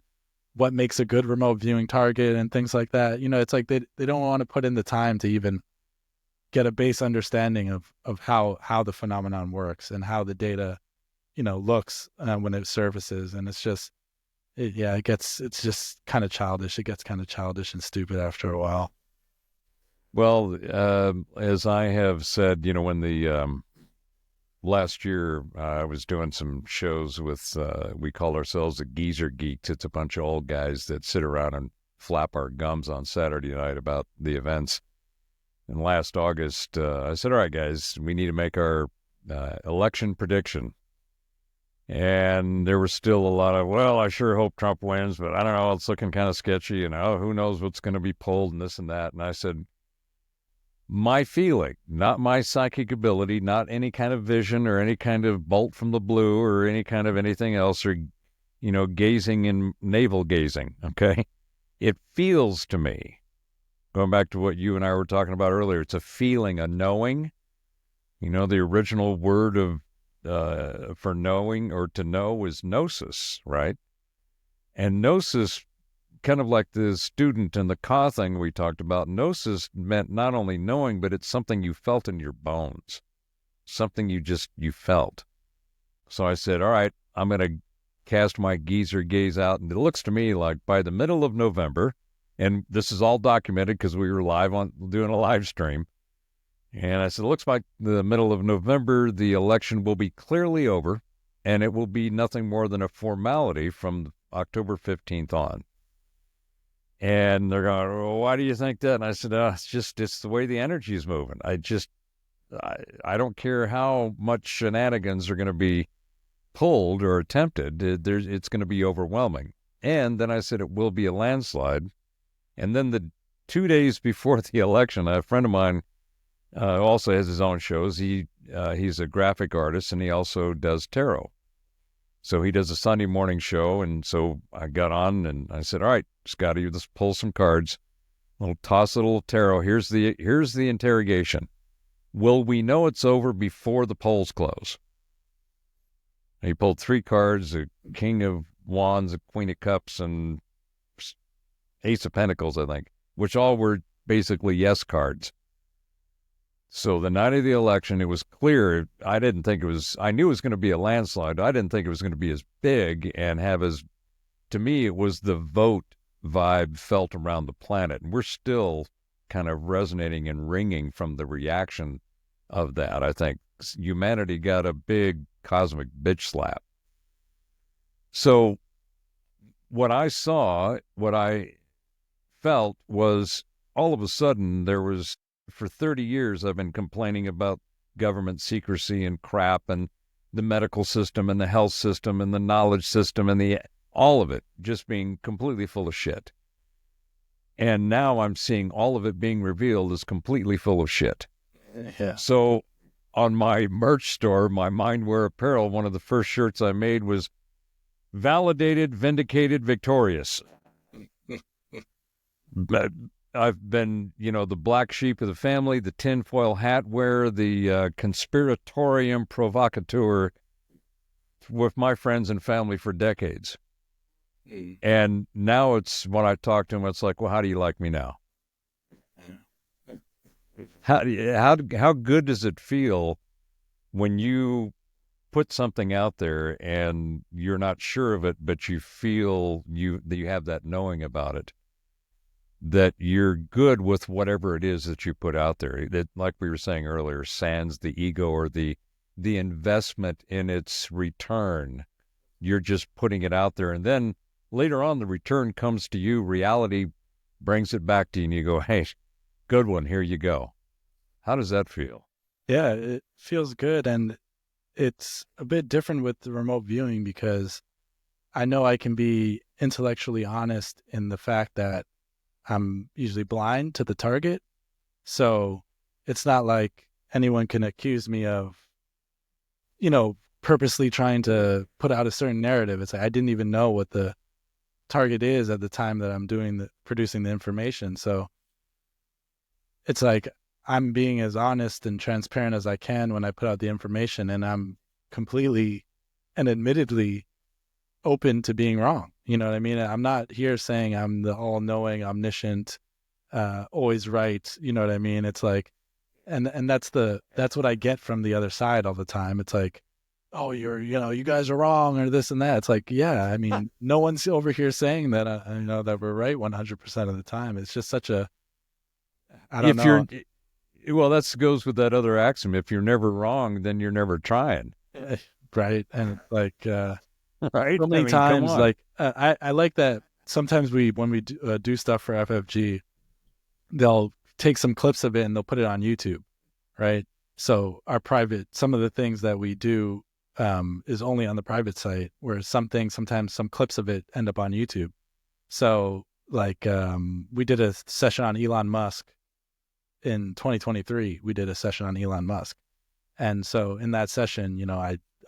what makes a good remote viewing target and things like that. It's like they don't want to put in the time to even get a base understanding of how the phenomenon works and how the data, looks when it surfaces. And it's just, it's just kind of childish. It gets kind of childish and stupid after a while. Well, as I have said, when the last year I was doing some shows with, we call ourselves the Geezer Geeks. It's a bunch of old guys that sit around and flap our gums on Saturday night about the events. And last August, I said, all right, guys, we need to make our election prediction. And there was still a lot of, well, I sure hope Trump wins, but I don't know, it's looking kind of sketchy, who knows what's going to be pulled and this and that. And I said, my feeling, not my psychic ability, not any kind of vision or any kind of bolt from the blue or any kind of anything else or, gazing and navel gazing, okay? It feels to me, going back to what you and I were talking about earlier, it's a feeling, a knowing. The original word of for knowing or to know is gnosis, right? And gnosis, kind of like the student and the Ka thing we talked about, gnosis meant not only knowing, but it's something you felt in your bones, something you felt. So I said, all right, I'm going to cast my geezer gaze out, and it looks to me like by the middle of November, and this is all documented because we were doing a live stream. And I said, it looks like the middle of November, the election will be clearly over, and it will be nothing more than a formality from October 15th on. And they're going, well, why do you think that? And I said, it's the way the energy is moving. I don't care how much shenanigans are going to be pulled or attempted. It's going to be overwhelming. And then I said, it will be a landslide. And then the 2 days before the election, a friend of mine also has his own shows. He's a graphic artist, and he also does tarot. So he does a Sunday morning show, and so I got on, and I said, all right, Scotty, let's pull some cards. Toss a little tarot. Here's the interrogation. Will we know it's over before the polls close? And he pulled 3 cards, a King of Wands, a Queen of Cups, and Ace of Pentacles, I think, which all were basically yes cards. So the night of the election, it was clear. I knew it was going to be a landslide. I didn't think it was going to be as big and to me, it was the vote vibe felt around the planet. And we're still kind of resonating and ringing from the reaction of that. I think humanity got a big cosmic bitch slap. So what I felt was all of a sudden for 30 years, I've been complaining about government secrecy and crap and the medical system and the health system and the knowledge system and all of it just being completely full of shit. And now I'm seeing all of it being revealed as completely full of shit. Yeah. So on my merch store, my Mindwear apparel, one of the first shirts I made was validated, vindicated, victorious. I've been, the black sheep of the family, the tinfoil hat wearer, the conspiratorium provocateur with my friends and family for decades. And now it's, when I talk to them, it's like, well, how do you like me now? How good does it feel when you put something out there and you're not sure of it, but you feel that you have that knowing about it, that you're good with whatever it is that you put out there? That, like we were saying earlier, sans the ego or the investment in its return. You're just putting it out there, and then later on the return comes to you. Reality brings it back to you, and you go, hey, good one, here you go. How does that feel? Yeah, it feels good, and it's a bit different with the remote viewing because I know I can be intellectually honest in the fact that I'm usually blind to the target. So it's not like anyone can accuse me of purposely trying to put out a certain narrative. It's like I didn't even know what the target is at the time that I'm producing the information. So it's like I'm being as honest and transparent as I can when I put out the information, and I'm completely and admittedly open to being wrong. You know what I mean? I'm not here saying I'm the all-knowing, omniscient, always right. You know what I mean? It's like, and that's what I get from the other side all the time. It's like, oh, you guys are wrong or this and that. It's like, yeah, I mean, no one's over here saying that, that we're right 100% of the time. It's just such a, I don't know. Well, that goes with that other axiom. If you're never wrong, then you're never trying. Right. And like, right. so many times, like, I like that sometimes when we do stuff for FFG, they'll take some clips of it and they'll put it on YouTube. Right. So some of the things that we do, is only on the private site, whereas sometimes some clips of it end up on YouTube. So like, we did a session on Elon Musk in 2023. We did a session on Elon Musk. And so in that session,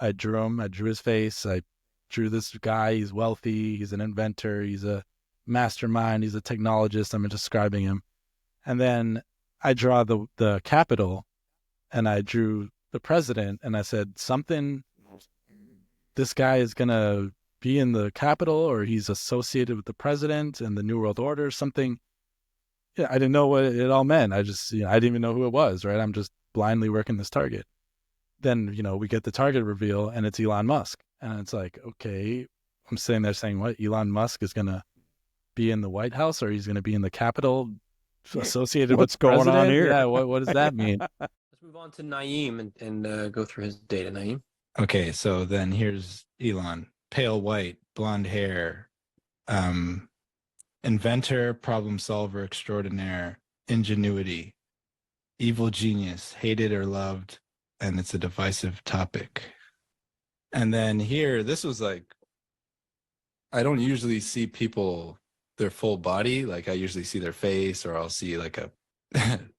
I drew him, I drew his face. I drew this guy. He's wealthy. He's an inventor. He's a mastermind. He's a technologist. I'm describing him. And then I draw the Capitol, and I drew the president, and I said this guy is going to be in the Capitol, or he's associated with the president and the New World Order, something. Yeah, I didn't know what it all meant. I just, I didn't even know who it was, right? I'm just blindly working this target. Then, we get the target reveal, and it's Elon Musk. And it's like, okay, I'm sitting there saying, what, Elon Musk is going to be in the White House, or he's going to be in the Capitol associated with what's going on here? Yeah, what does that mean? Let's move on to Nyiam and go through his data. Nyiam. Okay, so then here's Elon. Pale white, blonde hair, inventor, problem solver extraordinaire, ingenuity, evil genius, hated or loved, and it's a divisive topic. And then here, this was like, I don't usually see people, their full body. Like I usually see their face, or I'll see like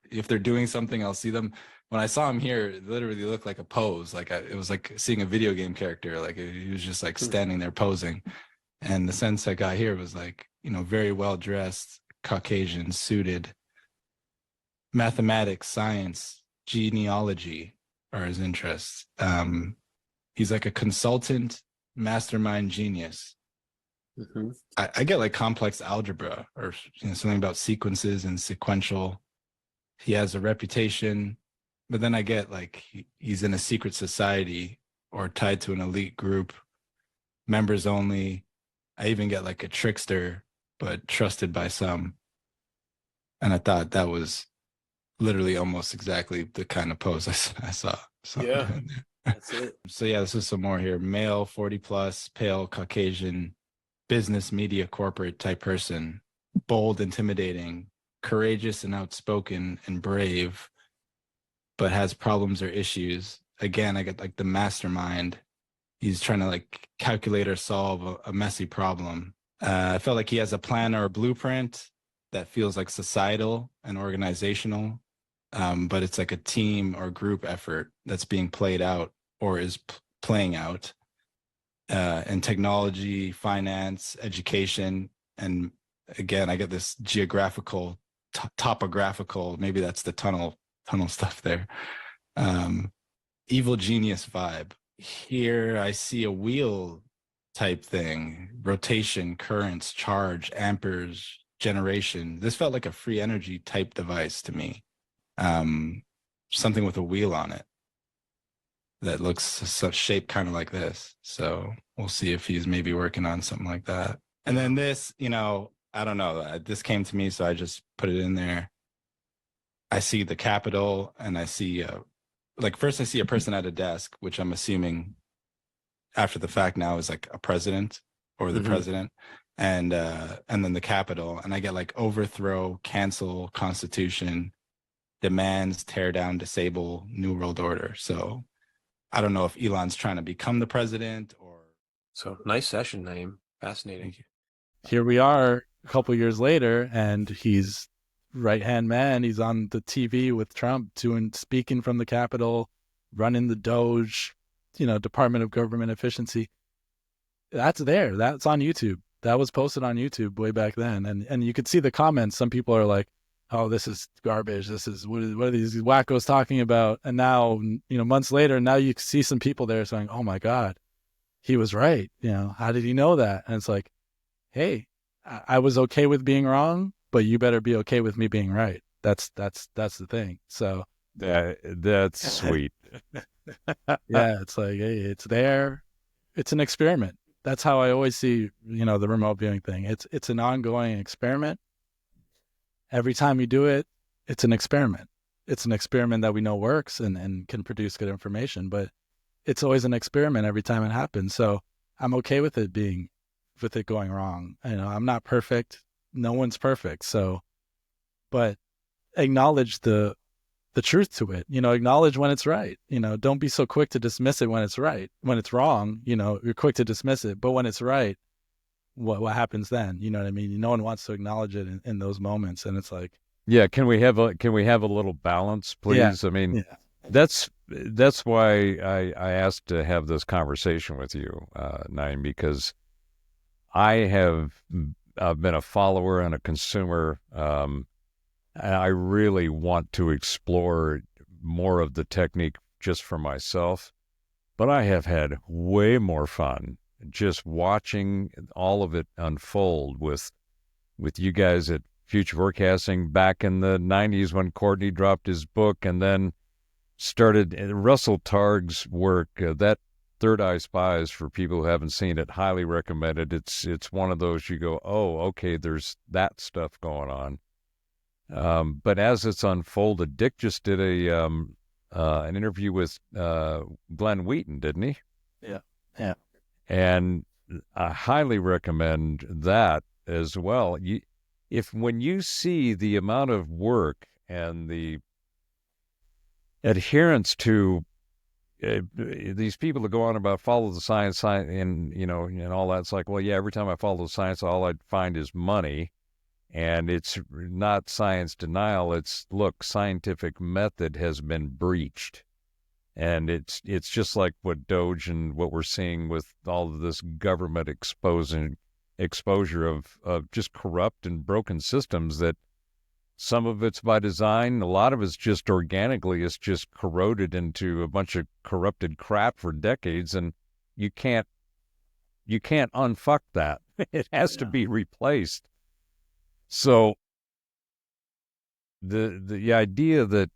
if they're doing something, I'll see them. When I saw him here, it literally looked like a pose. Like it was like seeing a video game character. Like he was just like standing there posing. And the sense I got here was like, very well dressed, Caucasian, suited. Mathematics, science, genealogy are his interests. He's like a consultant, mastermind genius. Mm-hmm. I get like complex algebra, or something about sequences and sequential. He has a reputation, but then I get like he's in a secret society or tied to an elite group, members only. I even get like a trickster, but trusted by some. And I thought that was literally almost exactly the kind of pose I saw. So, yeah, that's it. So yeah, this is some more here. Male, 40 plus, pale, Caucasian, business, media, corporate type person, bold, intimidating, courageous and outspoken and brave, but has problems or issues. Again, I get like the mastermind. He's trying to like calculate or solve a messy problem. I felt like he has a plan or a blueprint that feels like societal and organizational, but it's like a team or group effort that's being played out or is playing out in technology, finance, education. And again, I get this geographical, topographical, maybe that's the tunnel stuff there. Evil genius vibe. Here I see a wheel type thing, rotation, currents, charge, amperes, generation. This felt like a free energy type device to me. Something with a wheel on it that looks shaped kind of like this. So we'll see if he's maybe working on something like that. And then this, I don't know, this came to me, so I just put it in there. I see the Capitol, and I see first I see a person at a desk, which I'm assuming after the fact now is like a president or the president, and then the Capitol, and I get like overthrow, cancel, constitution, demands, tear down, disable, new world order. So I don't know if Elon's trying to become the president or. So nice session, Nyiam. Fascinating. Here we are a couple years later, and he's right-hand man. He's on the TV with Trump speaking from the Capitol, running the Doge, Department of Government Efficiency. That's there. That's on YouTube. That was posted on YouTube way back then. And you could see the comments. Some people are like, oh, this is garbage. This is, what are these wackos talking about? And now, months later, now you see some people there saying, oh my God, he was right. How did he know that? And it's like, hey, I was okay with being wrong, but you better be okay with me being right. That's the thing. So that's sweet. yeah, it's like, hey, it's there. It's an experiment. That's how I always see, the remote viewing thing. It's an ongoing experiment. Every time you do it, it's an experiment. It's an experiment that we know works and can produce good information, but it's always an experiment every time it happens. So I'm okay with it going wrong. I'm not perfect. No one's perfect. So, but acknowledge the truth to it, acknowledge when it's right, don't be so quick to dismiss it when it's right. When it's wrong, you're quick to dismiss it, but when it's right, what happens then? You know what I mean? No one wants to acknowledge it in those moments. And it's like, yeah. Can we have a little balance, please? Yeah, I mean, yeah. That's why I asked to have this conversation with you, Nyiam, because I have been a follower and a consumer. I really want to explore more of the technique just for myself, but I have had way more fun just watching all of it unfold with you guys at Future Forecasting back in the 90s when Courtney dropped his book, and then started Russell Targ's work, that Third Eye Spies, for people who haven't seen it, highly recommended. It's one of those you go, oh, okay, there's that stuff going on. But as it's unfolded, Dick just did an interview with Glenn Wheaton, didn't he? Yeah. And I highly recommend that as well. When you see the amount of work and the adherence to these people that go on about follow the science, and all that, it's like, well, yeah, every time I follow the science, all I'd find is money. And it's not science denial. It's, look, scientific method has been breached. And it's just like what Doge and what we're seeing with all of this government exposure of just corrupt and broken systems, that some of it's by design, a lot of it's just organically, it's just corroded into a bunch of corrupted crap for decades, and you can't unfuck that. It has to be replaced. So the idea that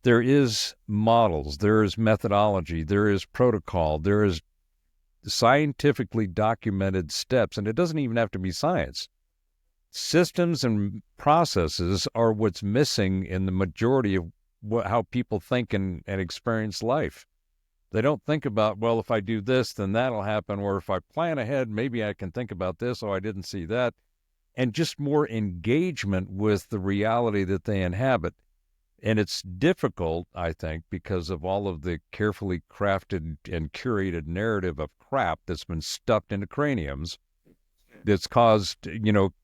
there is models, there is methodology, there is protocol, there is scientifically documented steps, and it doesn't even have to be science. Systems and processes are what's missing in the majority of how people think and experience life. They don't think about, well, if I do this, then that'll happen, or if I plan ahead, maybe I can think about this, oh, I didn't see that. And just more engagement with the reality that they inhabit. And it's difficult, I think, because of all of the carefully crafted and curated narrative of crap that's been stuffed into craniums that's caused,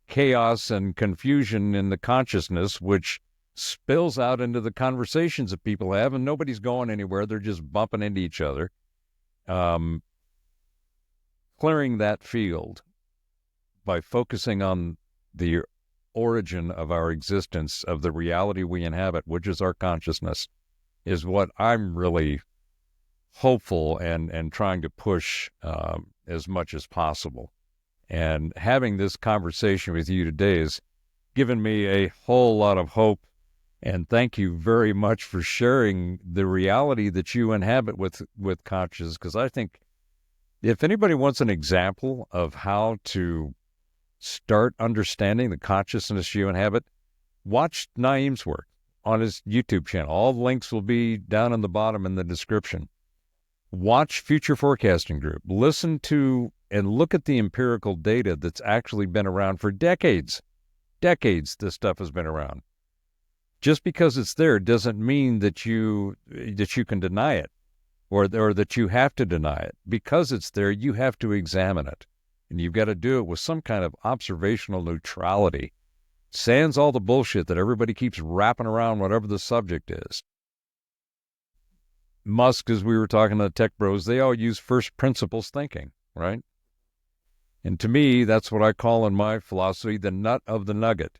chaos and confusion in the consciousness, which spills out into the conversations that people have, and nobody's going anywhere. They're just bumping into each other. Clearing that field by focusing on the origin of our existence, of the reality we inhabit, which is our consciousness, is what I'm really hopeful and trying to push as much as possible. And having this conversation with you today has given me a whole lot of hope. And thank you very much for sharing the reality that you inhabit with consciousness, because I think if anybody wants an example of how to start understanding the consciousness you inhabit, watch Nyiam's work on his YouTube channel. All the links will be down in the bottom in the description. Watch Future Forecasting Group. Listen to and look at the empirical data that's actually been around for decades. Decades this stuff has been around. Just because it's there doesn't mean that you can deny it, or that you have to deny it. Because it's there, you have to examine it. And you've got to do it with some kind of observational neutrality. Sans all the bullshit that everybody keeps wrapping around whatever the subject is. Musk, as we were talking to the tech bros, they all use first principles thinking, right? And to me, that's what I call in my philosophy the nut of the nugget.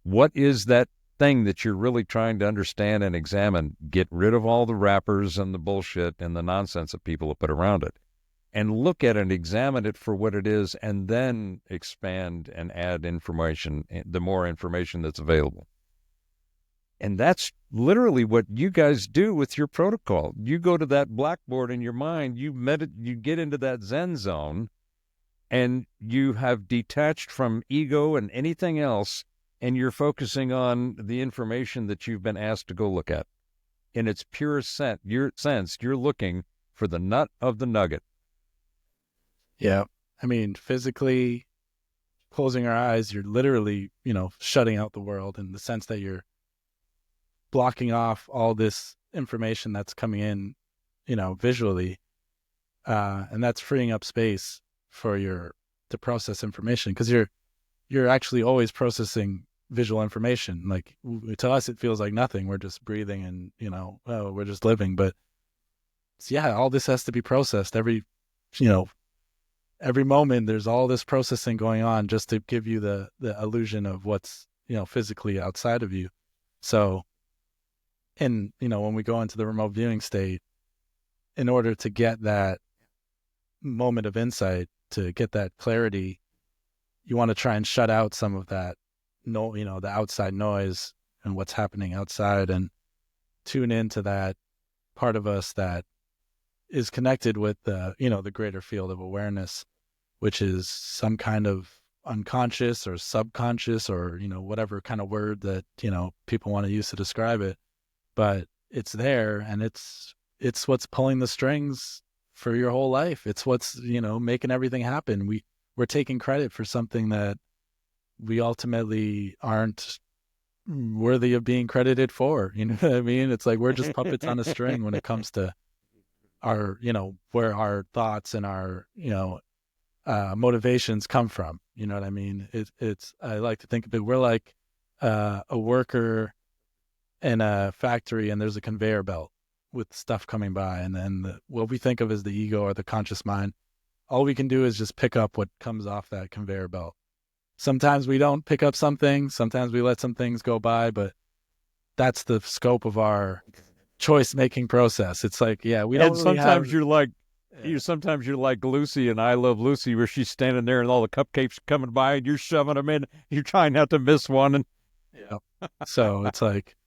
What is that thing that you're really trying to understand and examine? Get rid of all the wrappers and the bullshit and the nonsense that people have put around it, and look at it and examine it for what it is, and then expand and add information, the more information that's available. And that's literally what you guys do with your protocol. You go to that blackboard in your mind, you get into that Zen zone, and you have detached from ego and anything else, and you're focusing on the information that you've been asked to go look at. In its purest sense, you're looking for the nut of the nugget. Yeah. I mean, physically closing our eyes, you're literally, shutting out the world in the sense that you're blocking off all this information that's coming in, visually. And that's freeing up space for to process information, because you're actually always processing visual information. Like, to us, it feels like nothing. We're just breathing and, we're just living. But yeah, all this has to be processed every moment. There's all this processing going on just to give you the illusion of what's, physically outside of you. So, and, when we go into the remote viewing state, in order to get that moment of insight, to get that clarity, you want to try and shut out some of that, the outside noise and what's happening outside, and tune into that part of us that is connected with the greater field of awareness, which is some kind of unconscious or subconscious or, whatever kind of word that, people want to use to describe it. But it's there, and it's what's pulling the strings for your whole life. It's what's, making everything happen. We're taking credit for something that we ultimately aren't worthy of being credited for. You know what I mean? It's like we're just puppets on a string when it comes to our, where our thoughts and our, motivations come from. You know what I mean? I like to think of it, we're like a worker in a factory, and there's a conveyor belt with stuff coming by, and then what we think of as the ego or the conscious mind, all we can do is just pick up what comes off that conveyor belt. Sometimes we don't pick up something, sometimes we let some things go by, but that's the scope of our choice-making process. It's like, yeah, we don't And really sometimes have... you're like, sometimes you're like Lucy and I Love Lucy, where she's standing there and all the cupcakes coming by and you're shoving them in. You're trying not to miss one. And So it's like,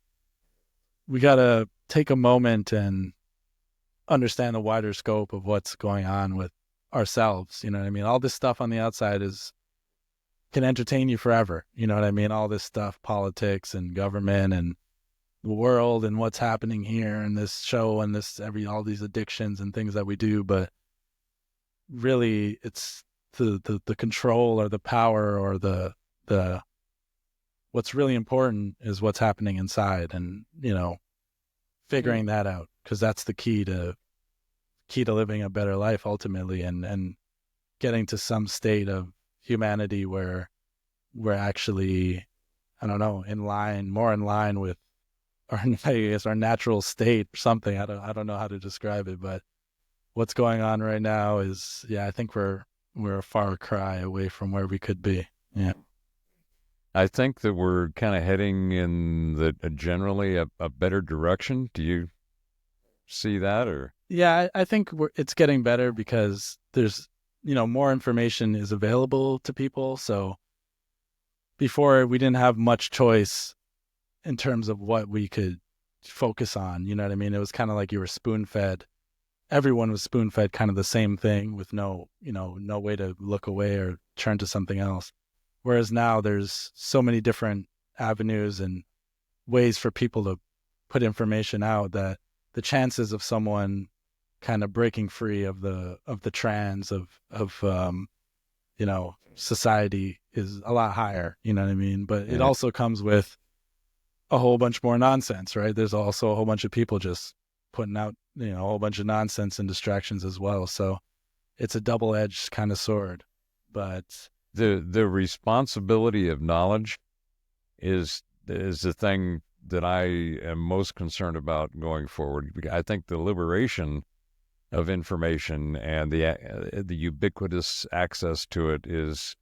we got to take a moment and understand the wider scope of what's going on with ourselves. You know what I mean? All this stuff on the outside can entertain you forever. You know what I mean? All this stuff, politics and government and the world and what's happening here and this show and all these addictions and things that we do. But really, it's the control or the power or the what's really important is what's happening inside, and, figuring that out, because that's the key to living a better life ultimately, and getting to some state of humanity where we're actually, I don't know, more in line with our natural state or something. I don't know how to describe it, but what's going on right now is, I think we're a far cry away from where we could be. Yeah. I think that we're kind of heading in generally a better direction. Do you see that? Or Yeah, I think it's getting better because there's, more information is available to people. So before, we didn't have much choice in terms of what we could focus on. You know what I mean? It was kind of like you were spoon-fed. Everyone was spoon-fed kind of the same thing with no way to look away or turn to something else. Whereas now there's so many different avenues and ways for people to put information out that the chances of someone kind of breaking free of the trends of society is a lot higher. You know what I mean? But it also comes with a whole bunch more nonsense, right? There's also a whole bunch of people just putting out, a whole bunch of nonsense and distractions as well. So it's a double-edged kind of sword. But the responsibility of knowledge is the thing that I am most concerned about going forward. I think the liberation of information and the ubiquitous access to it is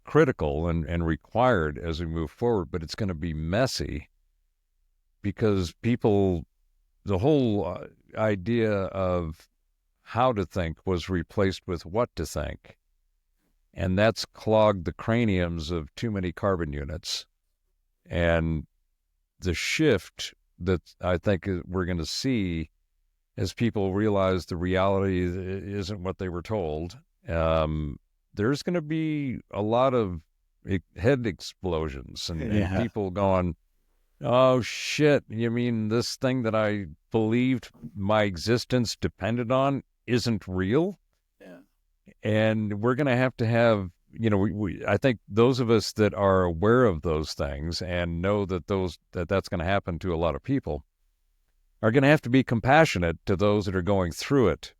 critical and required as we move forward, but it's going to be messy because the whole idea of how to think was replaced with what to think. And that's clogged the craniums of too many carbon units. And the shift that I think we're going to see as people realize the reality isn't what they were told, there's going to be a lot of head explosions and people going, oh, shit, you mean this thing that I believed my existence depended on isn't real? Yeah. And we're going to have, I think those of us that are aware of those things and know that that's going to happen to a lot of people are going to have to be compassionate to those that are going through it,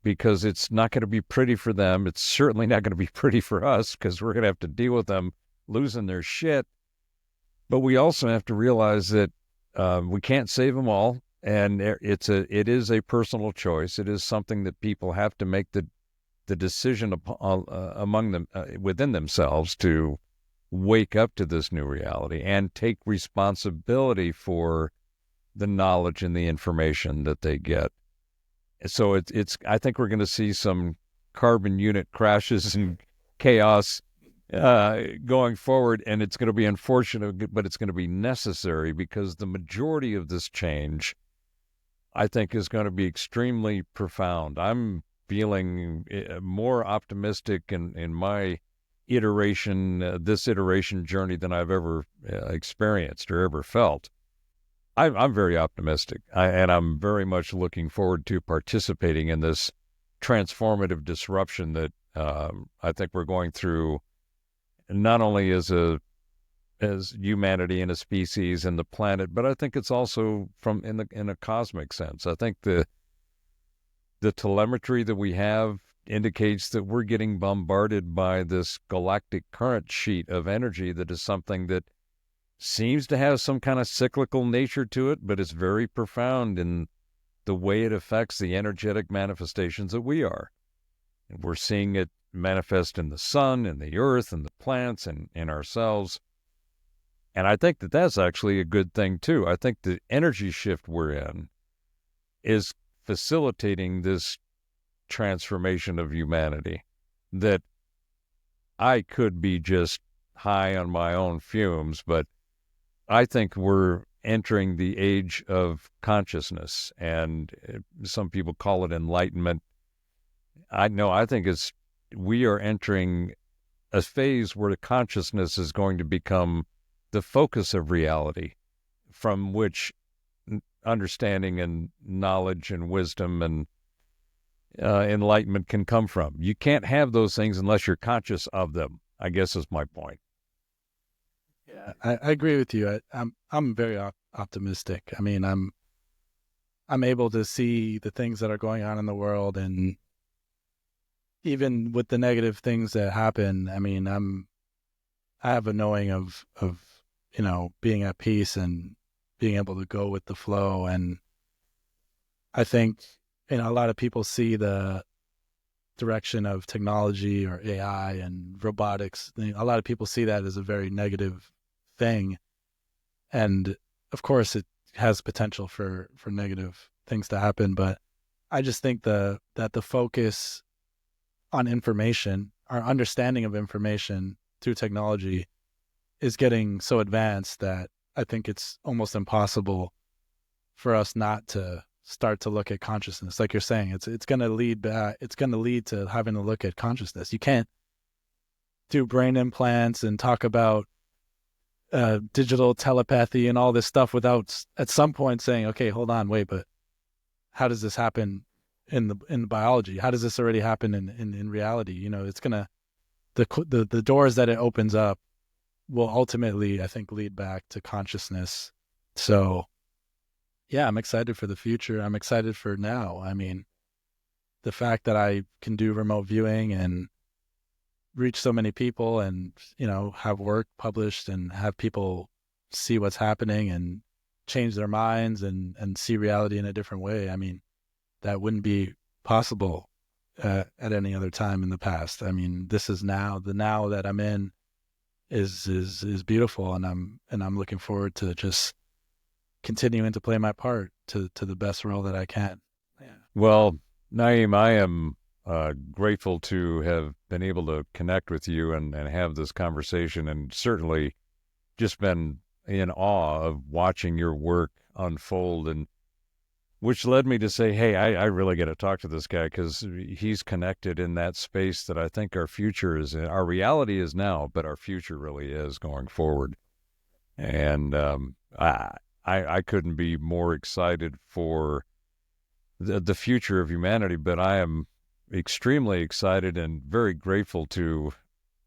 because it's not going to be pretty for them. It's certainly not going to be pretty for us, because we're going to have to deal with them losing their shit. But we also have to realize that we can't save them all, and it is a personal choice. It is something that people have to make the decision among them within themselves to wake up to this new reality and take responsibility for the knowledge and the information that they get. So I think we're going to see some carbon unit crashes and chaos going forward, and it's going to be unfortunate, but it's going to be necessary, because the majority of this change, I think, is going to be extremely profound. I'm feeling more optimistic in my this iteration journey than I've ever experienced or ever felt. I'm very optimistic, and I'm very much looking forward to participating in this transformative disruption that I think we're going through, not only as humanity and a species and the planet, but I think it's also in a cosmic sense. I think the telemetry that we have indicates that we're getting bombarded by this galactic current sheet of energy that is something that seems to have some kind of cyclical nature to it, but it's very profound in the way it affects the energetic manifestations that we are. And we're seeing it manifest in the sun and the earth and the plants and in ourselves. And I think that that's actually a good thing too. I think the energy shift we're in is facilitating this transformation of humanity, that I could be just high on my own fumes, but I think we're entering the age of consciousness, and some people call it enlightenment. I think we are entering a phase where the consciousness is going to become the focus of reality, from which understanding and knowledge and wisdom and enlightenment can come from. You can't have those things unless you're conscious of them, I guess is my point. Yeah, I agree with you. I'm very optimistic. I mean, I'm able to see the things that are going on in the world, and even with the negative things that happen, I mean, I have a knowing of being at peace and being able to go with the flow. And I think a lot of people see the direction of technology or AI and robotics. A lot of people see that as a very negative thing, and of course it has potential for negative things to happen, but I just think that the focus on information, our understanding of information through technology, is getting so advanced that I think it's almost impossible for us not to start to look at consciousness. Like you're saying, it's going to lead to having to look at consciousness. You can't do brain implants and talk about digital telepathy and all this stuff without at some point saying, okay, hold on, wait, but how does this happen in the biology? How does this already happen in reality? It's gonna, the doors that it opens up will ultimately, I think, lead back to consciousness. So yeah, I'm excited for the future. I'm excited for now. I mean, the fact that I can do remote viewing and reach so many people and, have work published and have people see what's happening and change their minds and see reality in a different way. I mean, that wouldn't be possible at any other time in the past. I mean, this is now. The now that I'm in is beautiful, and I'm looking forward to just continuing to play my part to the best role that I can. Yeah. Well, Nyiam, I am grateful to have been able to connect with you and have this conversation, and certainly just been in awe of watching your work unfold, and which led me to say, hey, I really got to talk to this guy, because he's connected in that space that I think our future is in. Our reality is now, but our future really is going forward. And I couldn't be more excited for the future of humanity, but I am extremely excited and very grateful to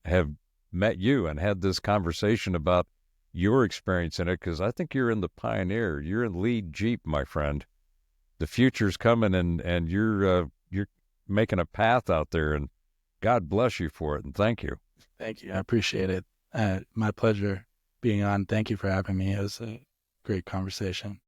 have met you and had this conversation about your experience in it, because I think you're in the pioneer. You're in lead Jeep, my friend. The future's coming, and you're making a path out there, and God bless you for it, and thank you. Thank you. I appreciate it. My pleasure being on. Thank you for having me. It was a great conversation.